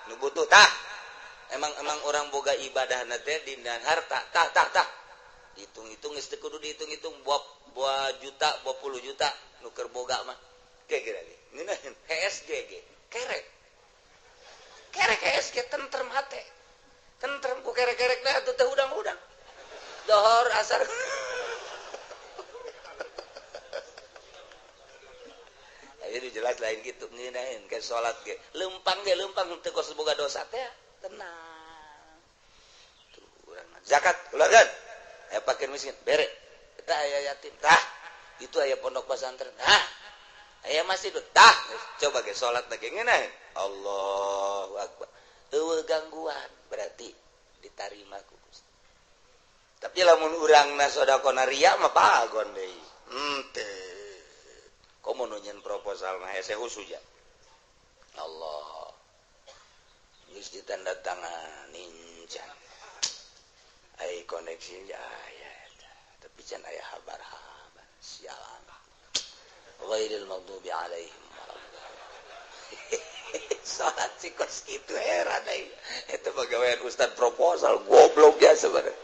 nu butuh tah emang orang boga ibadahna teh dina harta tah hitung-hitung geus teu kudu dihitung-hitung buah juta buah puluh juta nu keur boga mah kira-kira ge ngeunaheun HSG ge kerek HSG tentrem hate tentrem ku kerek-kerek dah atuh teh udang-udang dohor asar jadi jelas lain gitu ngeunaheun ke salat ge leumpang teu kos boga dosa teh tenang tuh urang zakat keluarga aya fakir miskin bere tah aya yatim tah itu aya pondok pesantren tah aya masjid tah coba ge salat ge ngeunaheun Allahu akbar eueuh gangguan berarti ditarima ku Gusti tapi lamun urangna sedekahna riya mah pagon deui henteu komo nunyeun proposal mah hese husuja Allah geus ditandatanganin can ai koneksi aya tapi can aya habar-habar sialan ghairil maghdubi alaihim salat sikos kitu heran ai eta pagawean ustad proposal goblok ya sebenarnya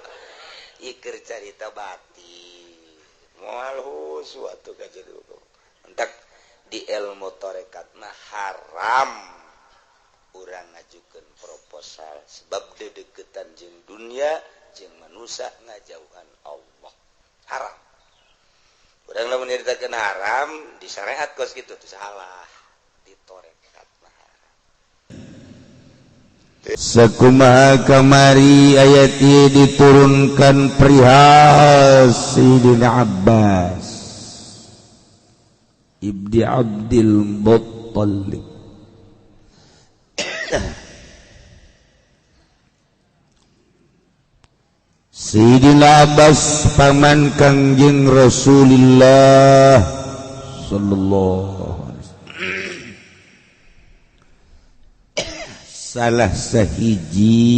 ikeur carita bati moal husu atuh ka jadi entak di ilmu tarekat mah haram urang ngajukeun proposal sebab dedeketan jeung dunia jeung manusia ngajauhan Allah haram. Urang lamun nyaritakeun haram di syariat kos kitu teu salah ditorekat mah haram. Sakumaha kamari ayat ieu diturunkan perihal Sayyidina Abbas Ibni Abdul Muttalib. Sayyidina Abbas paman Kangjeng Rasulullah sallallahu alaihi wasallam salah sahiji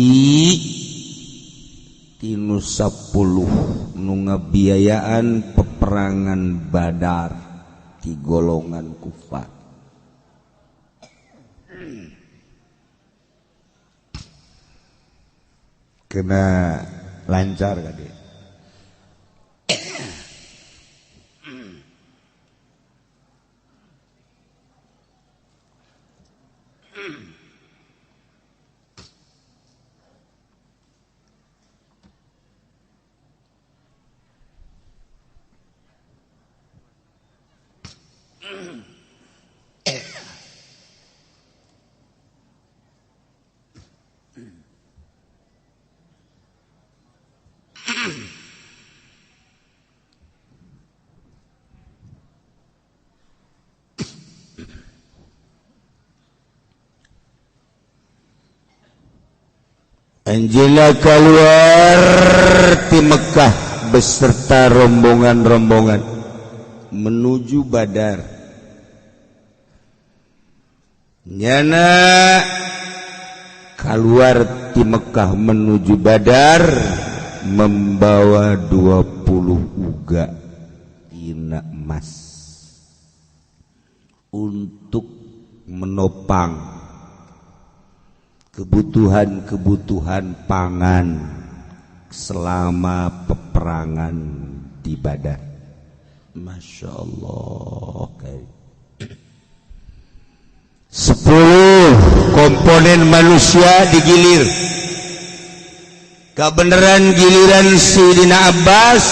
tinu 10 nu ngabiayaan peperangan Badar di golongan kufar. Kena lancar kali. Anjeunna keluar ti Mekah beserta rombongan-rombongan menuju Badar. Nyana keluar ti Mekah menuju Badar membawa 20 uga ina emas untuk menopang kebutuhan pangan selama peperangan di Badar. Masya Allah. 10 komponen manusia digilir. Kebenaran giliran Sayyidina Abbas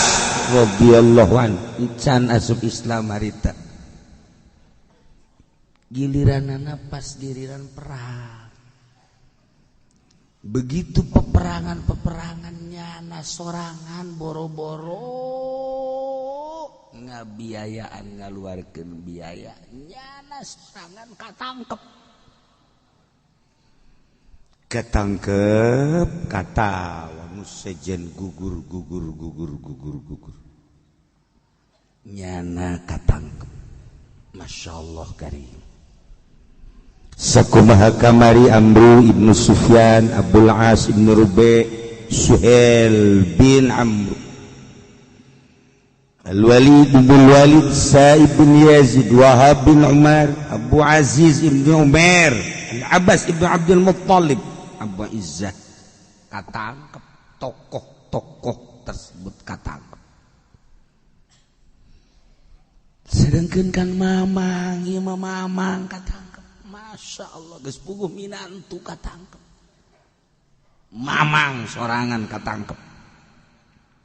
radhiyallahu anhu can asup Islam harita. Giliranana pas giliran perang. Begitu peperangannya sorangan boro-boro ngabiayaan ngaluarkeun biaya nyana sorangan katangkep kata wanu sejen gugur nyana katangkep. Masya Allah karim. Sakumaha kamari Amru ibnu Sufyan, Abdul As ibnu Rubai, Suhail bin Amr, Al-Walid bin Walid, Sa'ib bin Yazid, Wahab bin Umar, Abu Aziz ibnu Umar, Al-Abbas ibnu Abdul Muttalib, Abu Izzah. Katangkep tokoh-tokoh tersebut katangkep. Sedangkan kan mamang, ieu mah mamang katangkep. Masya Allah, geus puguh minantu katangkep. Mamang sorangan katangkep.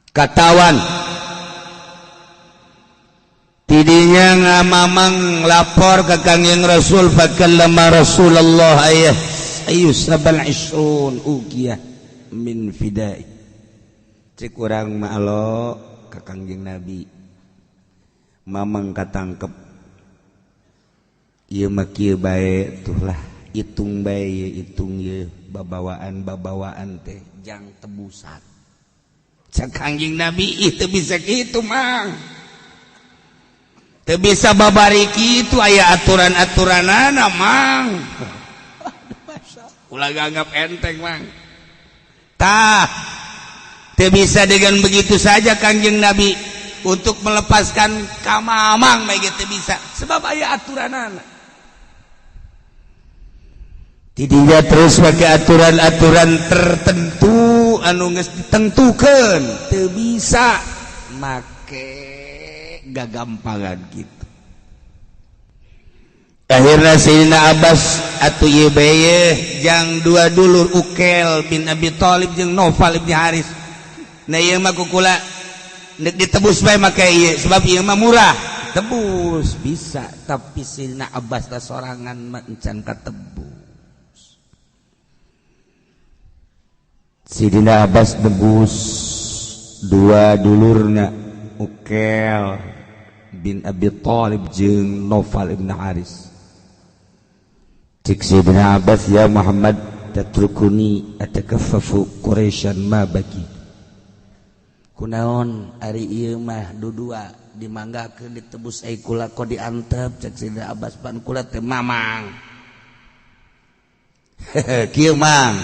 Katawan tidinya ngamamang lapor ke Kangjeng Rasul fakallama Rasulullah ayu sabal isrun uqiyah min fidai. Cik urang maalo ke Kangjeng Nabi. Mamang katangkep. Ieu mah kieu bae tuh lah hitung bae hitung ye babawaan teh jang tebusan. Cak Kangjeng Nabi teu bisa kitu mang. Teu bisa babari kitu aya aturan-aturanana mang. Ulah anggap enteng mang. Tah teu bisa dengan begitu saja Kangjeng Nabi untuk melepaskan kamamang bae teu bisa sebab aya aturanana. Tidinya terus pakai aturan-aturan tertentu anu geus ditentukeun teu bisa make gagampangan gitu. Akhirnya akhirnya Sayyidina Abbas atuh ieu bae jang dua dulur Ukel bin Abi Thalib jeung Naufal bin Haris. Nah ieu mah kukula neuk ditebus bae make ieu sebab ieu mah murah. Tebus bisa tapi Sayyidina Abbas teh sorangan mah encan katebus. Sayyidina Abbas tebus dua dulurna Ukel bin Abi Thalib jeung Naufal bin Haris. Cik Sayyidina Abbas, ya Muhammad tatrukuni atakaffafu Quraisyan ma baki. Kunaon ari ieu mah dudua dimanggakeun ditebus ai kula ko diantep cek Sayyidina Abbas pan kula teh mamang. Kieu mang.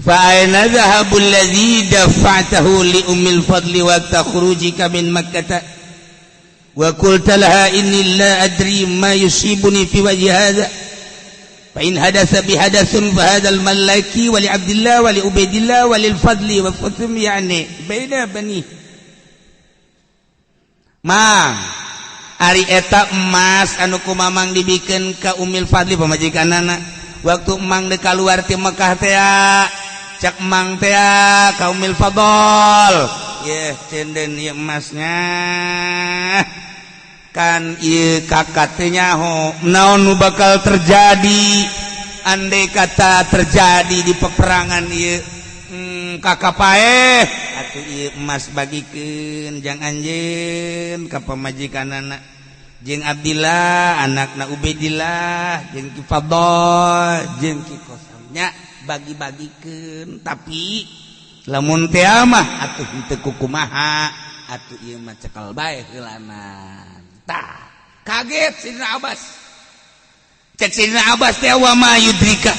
Fa aina dhahabul ladzi dafa'tahu li ummil fadli wa takhrujika min Makkah wa qulta laha inni la adri ma yusibuni fi wajhi hadha fa in hadatha bi hadathun fa hadha al malaki wa li Abdillah wa li Ubaidillah wa lil Fadli wa Fatim yani baina bani mang ari eta emas anu ku mamang dibikeun ka Ummil Fadli pamajikanana waktu emang de kaluar ti Mekah teh cak emang teh ka Ummil Fadl yeh cenden ieu emasnya kan ieu kakak teh nyaho naon nu bakal terjadi andai kata terjadi di peperangan ieu kakak paeh atuh ieu emas bagikeun jang anjeun ka pamajikanana jeung Abdillah anakna Ubaidillah jeung ki Fadl jeung ki Qasamnya bagi-bagikeun tapi lamun teh mah atuh teu kumaha atuh ieu mah cekal bae heulanan. Tah, kaget Sayyidina Abbas. Cek Sayyidina Abbas teh wa ma yudrika.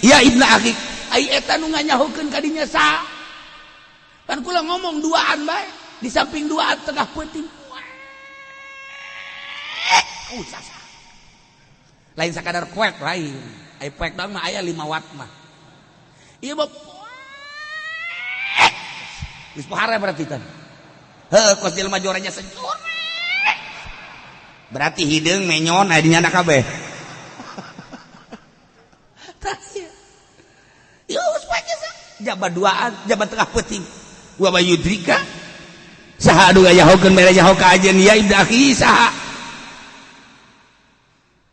Ya ibnu akhi, ai eta nu nganyahokeun ka dinya sa. Kan kula ngomong duaan bae, di samping duaan tengah peuting. Sasa. Lain sakadar kuek lain. Ai kuek doang mah aya 5 watt mah. Ieu mah geus pohara berarti tan. Heuh, kos jelema jorenya sencur. Berarti hideung menyon aya di nyana kabeh. Tah ieu. Ieu supaya jabat duaan, jabat tengah peuting. Wa bayudrika. Saha anu ngayahokeun mere nyaho ka ajeun ya ibnu akhi saha?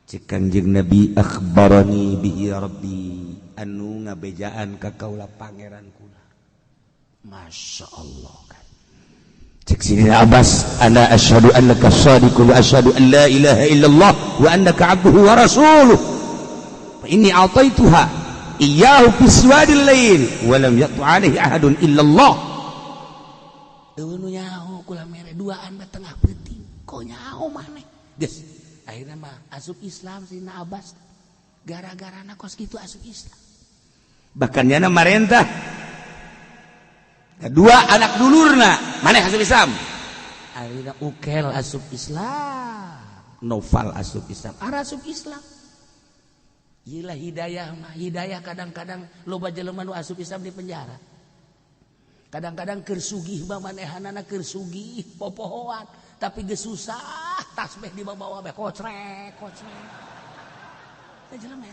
Cek Kanjeng Nabi akhbarani bihi rabbi anu ngabejaan ka kaula pangeran kula. Masyaallah. Cek Sayyidina Abbas ana asyhadu annaka shadiqun wa asyhadu an la ilaha illallah wa annaka abduhu wa rasuluh fa inni a'taituha iyyahu fi suwadil lail wa lam yatu alaihi ahadun illallah. Eueuh nu nyaho kula mere duaan mah tengah peuting ko nyaho maneh geus akhirna mah asup Islam Sayyidina Abbas gara-garana kos kitu asup Islam bahkan yana marentah kedua anak dulurna maneh asup Islam akhirnya Ukel asup Islam Naufal asup Islam ara asup Islam iyalah hidayah mah hidayah kadang-kadang loba jelema nu asup Islam di penjara kadang-kadang keur sugih mah manehanana keur sugih popohoan tapi geus susah tasbih dibawa bae kocrek teh jelema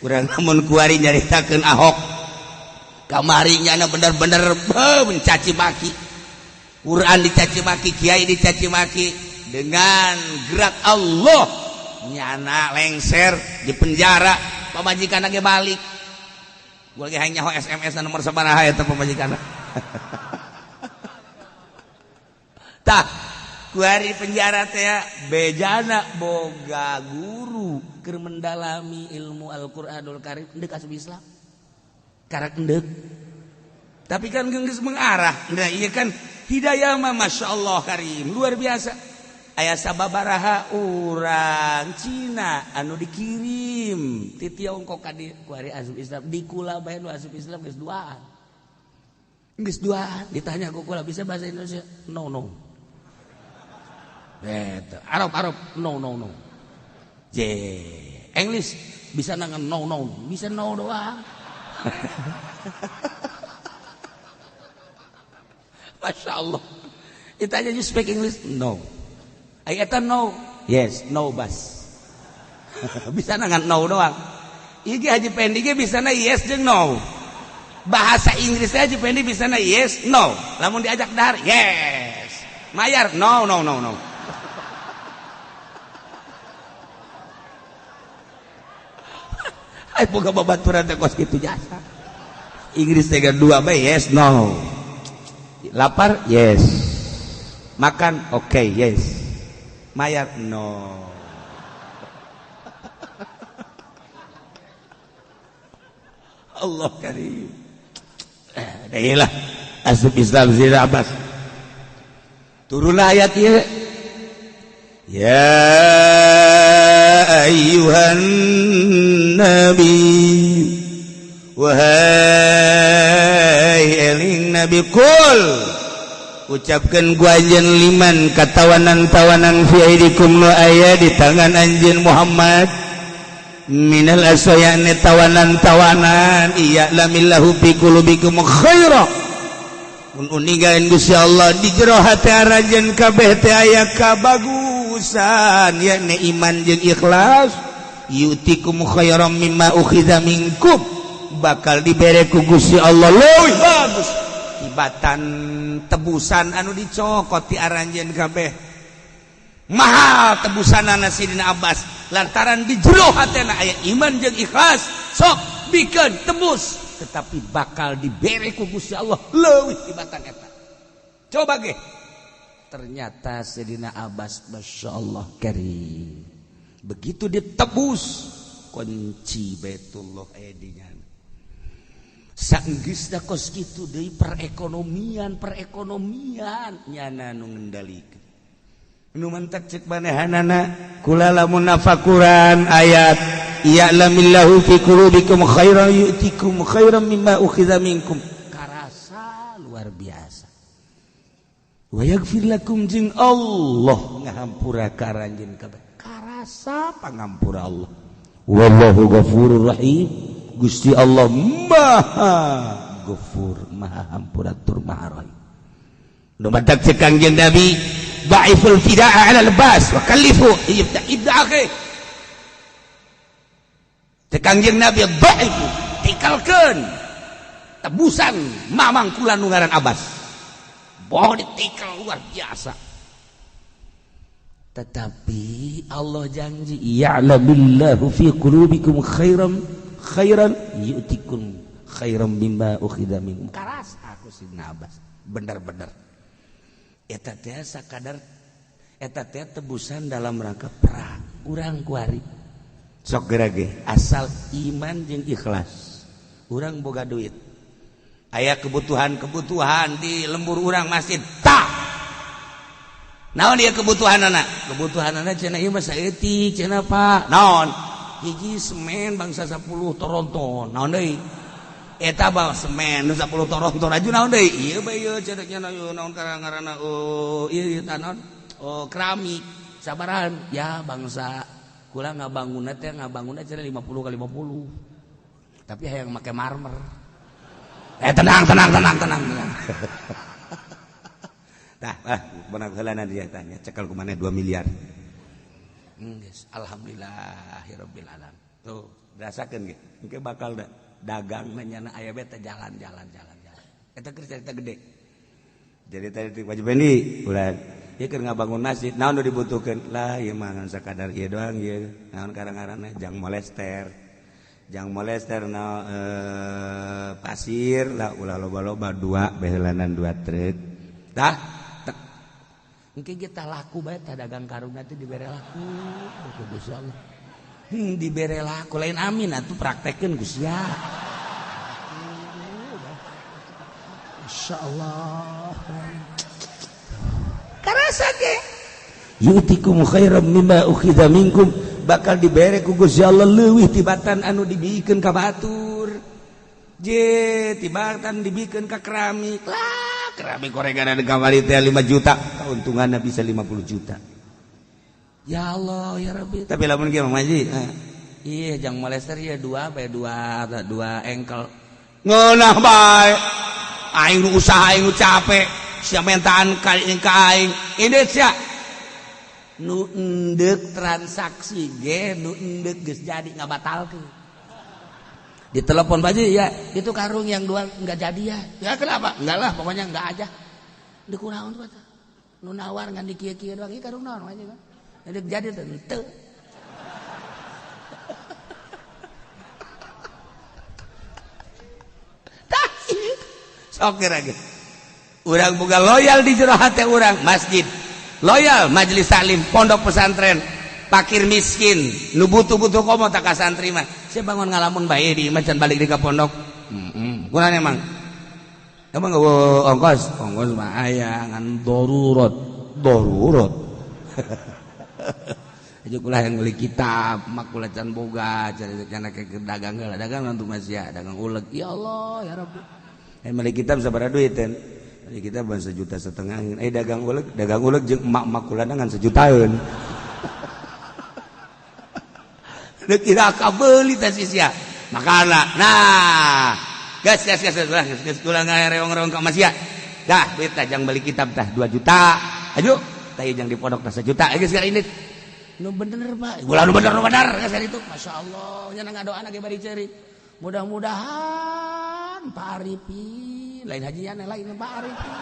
urang namun kuari nyaritakeun Ahok kamari nyana bener-bener mencaci maki Quran dicaci maki kiai dicaci maki dengan gerak Allah nyana lengser di penjara pamajikanna ge balik gua lagi hayang nyaho SMS nomor sabaraha eta pamajikanna tah kuari penjara teh bejana boga guru keur mendalami ilmu Al-Qur'anul Karim deuk asup Islam karak endek tapi kan geus mengarah nah ieu kan hidayah mah masyaallah karim luar biasa aya sababaraha urang Cina anu dikirim ti Tiongkok ka dieu kuari asup Islam di kula bae nu asup Islam geus duaan ditanya ku kula bisa bahasa Indonesia no Arab no je English bisa nangan no bisa no doang Masya Allah ditanya you speak English no Ayatan no, yes, no bas. Bisa nangan no doang. Iki Haji Pendi ge bisa na yes jeung no. Bahasa Inggris Haji Pendi bisa na yes, no. Lamun diajak dahar, yes. Mayar, no. Ay boga babaturan teh kos kitu jasa. Inggris teh dua bae yes, no. Lapar, yes. Makan, okay, yes. Mayar, no. Allah karim. Dailah asub Islam Zira Abbas. Turun ayat ieu. Ya ayyuhan nabi wahai eling nabi qul ucapkan guajan liman katawanan-tawanan fi aidikum nu aya di tangan anjeun Muhammad minal asayani tawanan-tawanan iya lamillahu fi qulubikum khaira mun uningaeun Gusti Allah di jero hate arajeun kabeh teh aya kabagusan yakni iman jeung ikhlas yutikum khairam mimma ukhidha minkum bakal dibere ku Gusti Allah leuwih bagus tibatan tebusan anu dicokot ti aranjeun kabeh mahal tebusanana Sidina Abbas lantaran di jero hatena aya iman jeung ikhlas sok bikeun tebus tetapi bakal dibere ku Gusti Allah leuwih tibatan eta coba ge ternyata Sidina Abbas masyaallah karim begitu ditebus kunci Baitullah aya di nyana saenggeusna kos kitu deui perekonomian nyana nu ngendalikeun nu mantak cek manehanana kula lamun nafakuran ayat ya'lamillahu fi qulubikum khairan yu'tikum khairan mimma ukhidha minkum karasa luar biasa wa yaghfir lakum jeung Allah ngahampura ka aranjeun kabeh karasa pangampura Allah wallahu ghafurur rahim Gusti Allah maha ghafur maha hampuratur maha rahim nu mantak cek kangjeng Nabi Ba'iful fida'a ala lebas wa kallifu ibda akhi tekangjeng Nabi ba'ifu tikalkeun tebusan mamang kula nu ngaran Abbas boh ditikal luar biasa tetapi Allah janji ya'lamillahu fi qulubikum khairan yu'tikum khairan mimma ukhidha minkum karas aku Sidina Abbas bener-bener eta teh sakadar eta teh tebusan dalam rangka perang urang kuari sok gerage asal iman jeung ikhlas urang boga duit aya kebutuhan di lembur urang masjid tah naon dia kebutuhanana cenah ieu mah saeutik cenah Pak naon hiji semen bangsa 10 toronton naon deui eta bawa semen nu 10 toronton aju naon deui ieu bae ieu cedeknya naon ngaranna ieu tanon keramik sabaran ya bangsa kula ngabangunna cenah 50 kali 50 tapi hayang make marmer tenang tah beunang heulana dia tanya cekel ku maneh 2 miliar geus alhamdulillahirabbil alamin tuh rasakeun ge engke bakal dagang nyana aya beta jalan eta keur cerita gede jadi tadi Pak Bendi ulah ieu keur ngabangun masjid naon nu dibutuhkeun lah ieu mah sakadar ieu doang ieu naon karang-karangna jang molester pasir lah ulah loba-loba 2 behelanan 2 truk tah engke kita laku bae tah dagang karungna teh dibere laku Gusti Allah dibere laku lain amin atuh praktekeun Gusti ya insyaallah karasa ge yu'tikum khairam mimma ukhidha minkum bakal dibere ku Gusti Allah leuwih tibatan anu dibikeun ka batur je tibatan dibikeun ka keramik lah keramik gorengan ada kamari teh 5 juta keuntunganna bisa 50 juta ya Allah ya Rabbi tapi lamun kieu mah Maji iya jang molester ya 2 bae 2 engkel ngeunah bae aing nu usaha aing nu capek sia mentaan ka aing ini sia nu endek transaksi ge nu endek geus jadi ngabatalkeun. Ditelepon baju ya, itu karung yang dua enggak jadi ya. Ya kenapa? Enggak lah, pokoknya enggak aja. Deuk kunaon tuh eta? Nu nawar ngan di kieu-kieu doang, ieu karung naon aja kan. Endek jadi teu. Oke lagi. Urang boga loyal di jero hate urang, masjid. Loyal majelis taklim, pondok pesantren, fakir miskin, nu butuh-butuh komo tak ka santri mah. Saya bangun ngalamun bae di imah can balik di ka pondok. Kunaon emang? Emang ongkos mah aya ngan darurat. Aja kulah yang beli kitab, makula can boga, can ke dagang heula, dagang untuk masya, dagang uleg. Ya Allah, ya Rabbi. Beli kitab sabaraha duit ten? Beli kitab 1,5 juta. Dagang uleg jeung emak-emak kulana ngan sejutaan. Deuk kira kabeuli teh sia. Makana. Nah, gas ulah ngareong-reong ka masya. Dah, duit tah jang beli kitab tah 2 juta. Ayo, tah jang di pondok tah 1 juta. Geus ka ini. Nu bener, Pak. Ulah nu bener geus itu. Masyaallah, nya ngadoana ge bari ceurik. Mudah-mudahan Pak Arifin lain hajian lain Pak Arifin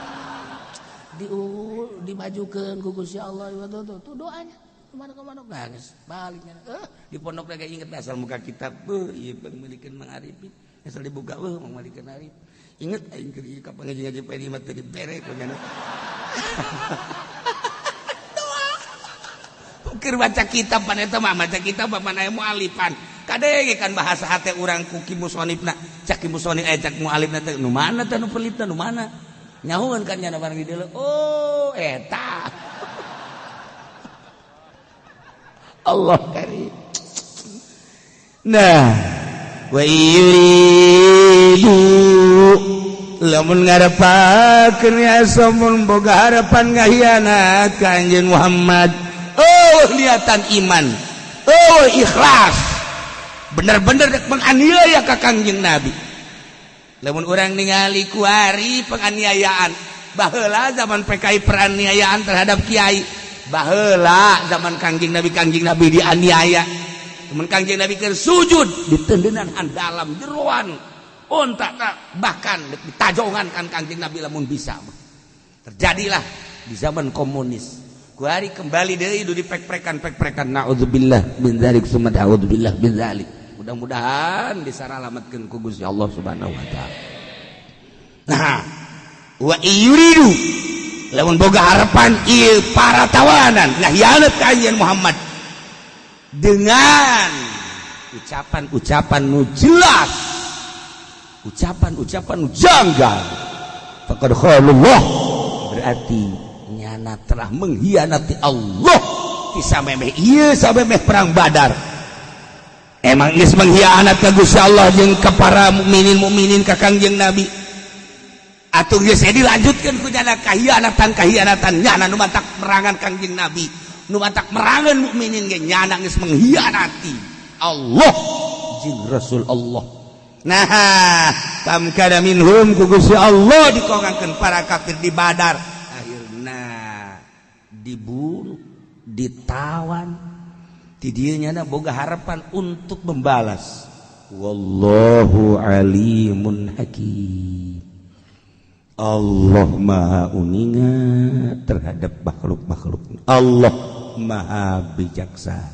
dimajukeun ku Gusti Allah tuh doanya kemana geus baliknya di pondok lagi inget asal muka kitab ieu pemilikeun Mang Arifin asal dibuka Mang Malikeun Arif inget aing keur ieu ka pangaji-ngaji pedi mah teu dibere ku nya keur baca kitab pan eta mah maca kitab mana aya mualifan kadege kan bahasa hate urang ku ki musonifna cak ki musonif cak mualifna teh nu mana teh nu pelitna nu mana nyahoeun kan nya barang di dieu oh eta Allah karim nah wa yuridu lamun ngarepakeun ya samun boga harapan ngahianat ka anjeun Muhammad niatan iman ikhlas bener-bener menganiaya ka Kangjeng Nabi lamun urang ningali kuari penganiayaan baheula zaman PKI peraniayaan terhadap kiai baheula zaman Kangjeng Nabi dianiaya lamun Kangjeng Nabi keur sujud ditendeunan dalam jeroan onta bahkan ditajongan kan Kangjeng Nabi lamun bisa terjadilah di zaman komunis kuari kembali deui du dipek-prekan naudzubillah min dzalik summa naudzubillah min dzalik mudah-mudahan disaralamatkeun ku Gusti Allah Subhanahu wa taala. Nah, wa yuridu lamun boga harapan ieu para tawanan ngahyanat ka anjeun Muhammad dengan ucapan-ucapan nu jelas, ucapan-ucapan nu janggal. Faqad khalullah berarti nyana telah mengkhianati Allah kisamemeh ieu samemeh perang Badar. Emang geus mengkhianat ka Gusti Allah jeung ka para mukminin ka Kangjeng Nabi. Atuh geus dilanjutkeun ku nyana kahianatan nyana nu matak merangan Kangjeng Nabi, nu matak merangan mukminin ge nyana geus mengkhianati Allah jeung Rasul Allah. Nah, kam kana minhum ku Gusti Allah dikongangkeun para kafir di Badar. Akhirna dibunuh, ditawan. Ti dieu nya boga harapan untuk membalas. Wallahu alimun hakim. Allah Maha uninga terhadap makhluk-makhluk. Allah Maha bijaksana.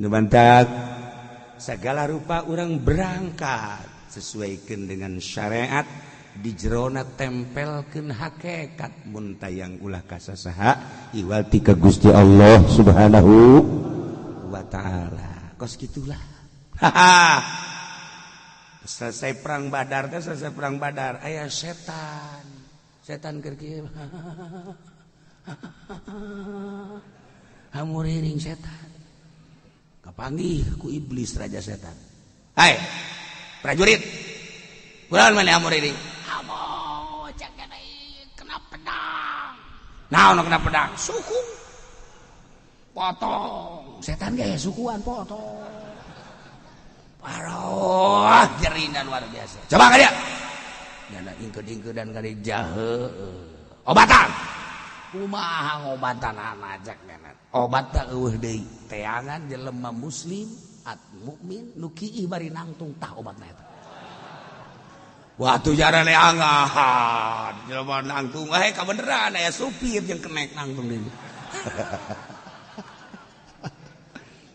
Nu mantak segala rupa orang berangkat sesuaikan dengan syariat di jerona tempelkeun hakikat mun tayang ulah kasasaha iwal ti ka Gusti Allah Subhanahu wa taala. Kos gitulah. Selesai perang Badar aya setan keur kieu hamuriring setan kapanggih ku iblis raja setan. Hai prajurit kunaon maneh hamuriring amo cak kena pedang. Naon kena pedang? Suku potong setan ge sukuan potong. Paroh jerinan luar biasa. Coba ka dia. Nyana ingkeud-ingkeudan kali jahe. Obatan. kumaha ngobatanana ajak nenet obat tak eueuh deui teangan jelema muslim at mukmin nu kiih bari nangtung tah obatna eta wah tuh jarane angahan jelema nangtung kabeneran aya supir jeung kenek nangtung deui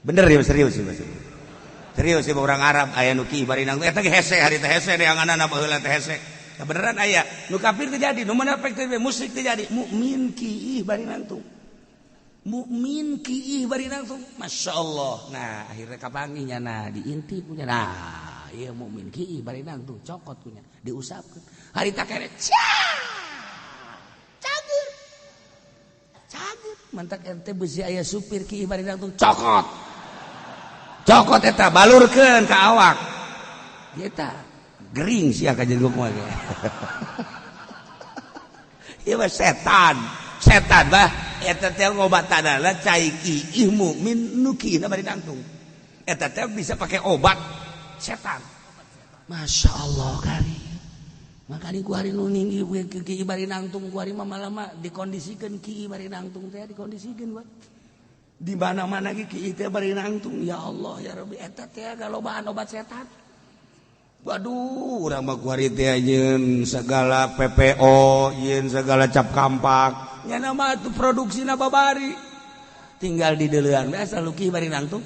bener ya serius sih orang Arab aya nu kiih bari nangtung eta ge hese hari teh hese deanganna baheula teh hese beneran aya nu kafir terjadi nu munafik terjadi musyrik terjadi mukmin kiih bari nangtung Masya Allah nah akhirnya kapanginya nah diintip punya nah iya mukmin kiih bari nangtung cokot punya diusapkeun hari tak kere cager mantak ente beusi aya supir kiih bari nangtung cokot eta balurkeun ka awak eta gering sia ka jeung mah ge. Ieu setan bah eta teh ngobatanna cai kiih mukmin nu kiihna bari nangtung. Eta teh bisa pakai obat setan. Masya Allah kali. Makanya ku hari nu ninggi kiih bari nangtung ku hari lama dikondisikeun kiih bari nangtung teh dikondisikeun we. Di mana-mana ge kiih teh bari nangtung ya Allah ya Rabbi eta teh galobaan obat setan. Waduh, urang mah kuari teh yeun segala PPO, yeun segala cap kampak. Nya nama tu produksina babari. Tinggal di deuleuan biasa luki bari nangtung.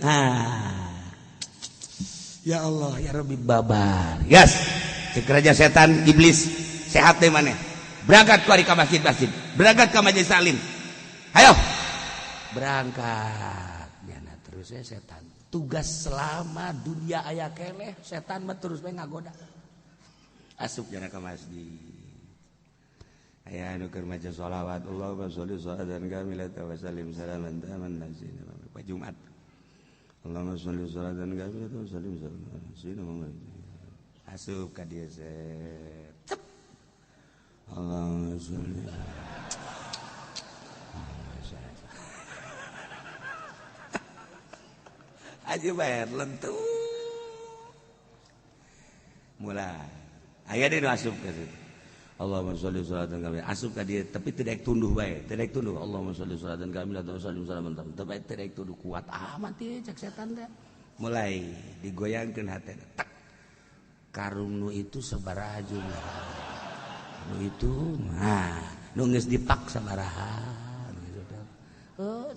Ya Allah, ya Rabbi babar. Yes. Cek raja setan iblis sehat teh maneh. Berangkat kuari ka masjid-masjid. Berangkat ka majelis taklim. Hayo. Berangkat. Nyana terus ya setan. Tugas selama dunia aya keleh setan mah terus bae ngagoda asup jana ka masjid aya anu keur maca shalawat Allahumma sholli sholatan kamilatan wa sallim salaman taman nasina pa Jumat Allahumma sholli sholatan kamilatan wa sallim salaman nasina asup ka dieu set Allahumma sholli aja bayar lentu mulai aya deui asup ka situ Allahumma sholli sholatan kamilatan asup ka dieu tapi teu daek tunduh bae teu daek tunduh Allahumma sholli sholatan kamilatan wa sallim salaman teu bae teu daek tunduh kuat amat ieu cek setan teh mulai digoyangkeun hatena tak karung nu itu sabaraha jumlah nu itu nu geus dipak sabaraha gitu teh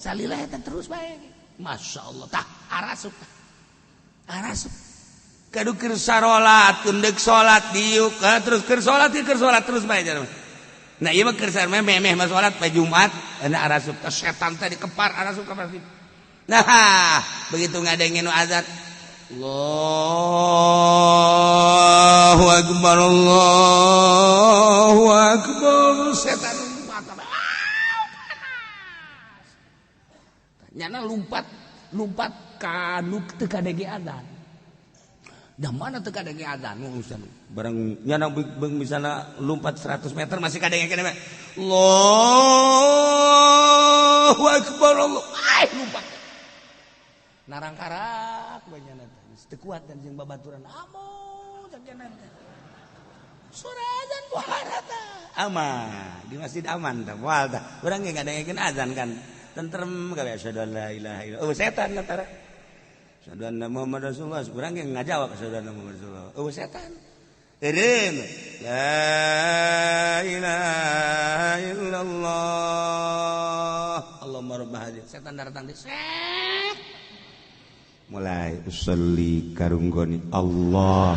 salilah eta terus bae Masya Allah tah arasup kadu keur sarolat tundek salat diuk terus keur salat terus bae jalan nah ieu mah keur memeh mah salat pa Jumat ana arasup tah setan teh dikepar arasup ka masjid nah begitu ngadenge nu azan Allahu akbar setan nyana lumpat ka nu teu kadenge adzan. Da mana teu kadenge adzan barang nyana beung misalna lumpat 100 meter masih kadenge kene we. Allahu akbar Allah. Lumpat. Narangkarak we nyana teu kuat dan jeung babaturan amun cak nyana. Suara adzan pohara tah. Aman, di masjid aman tah moal tah. Urang ge ngadengekeun adzan kan. Tentrem gawe asyhadu an la ilaha illallah. Setan latara. Asyhadu anna Muhammad Rasulullah. Urang ge ngajawab asyhadu anna Muhammad Rasulullah. Setan. Eureun. La ilaha illallah. Allahumma rabb hadhihi. Setan datang di mulai usolli karunggoni Allah.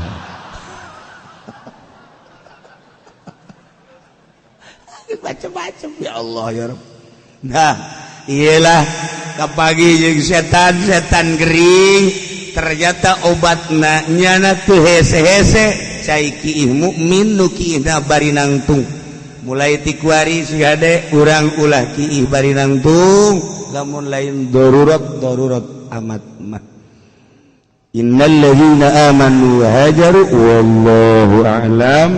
Macam-macam ya Allah ya Rabb. Nah, iyalah kapagi jeung setan gering ternyata obatna nyana teu hese-hese cai kiih mukmin nu kiihna bari nangtung mulai ti kuari sigade urang ulah kiih bari nangtung lamun lain darurat amat mah innal ladzina amanu wa hajaru wallahu a'lam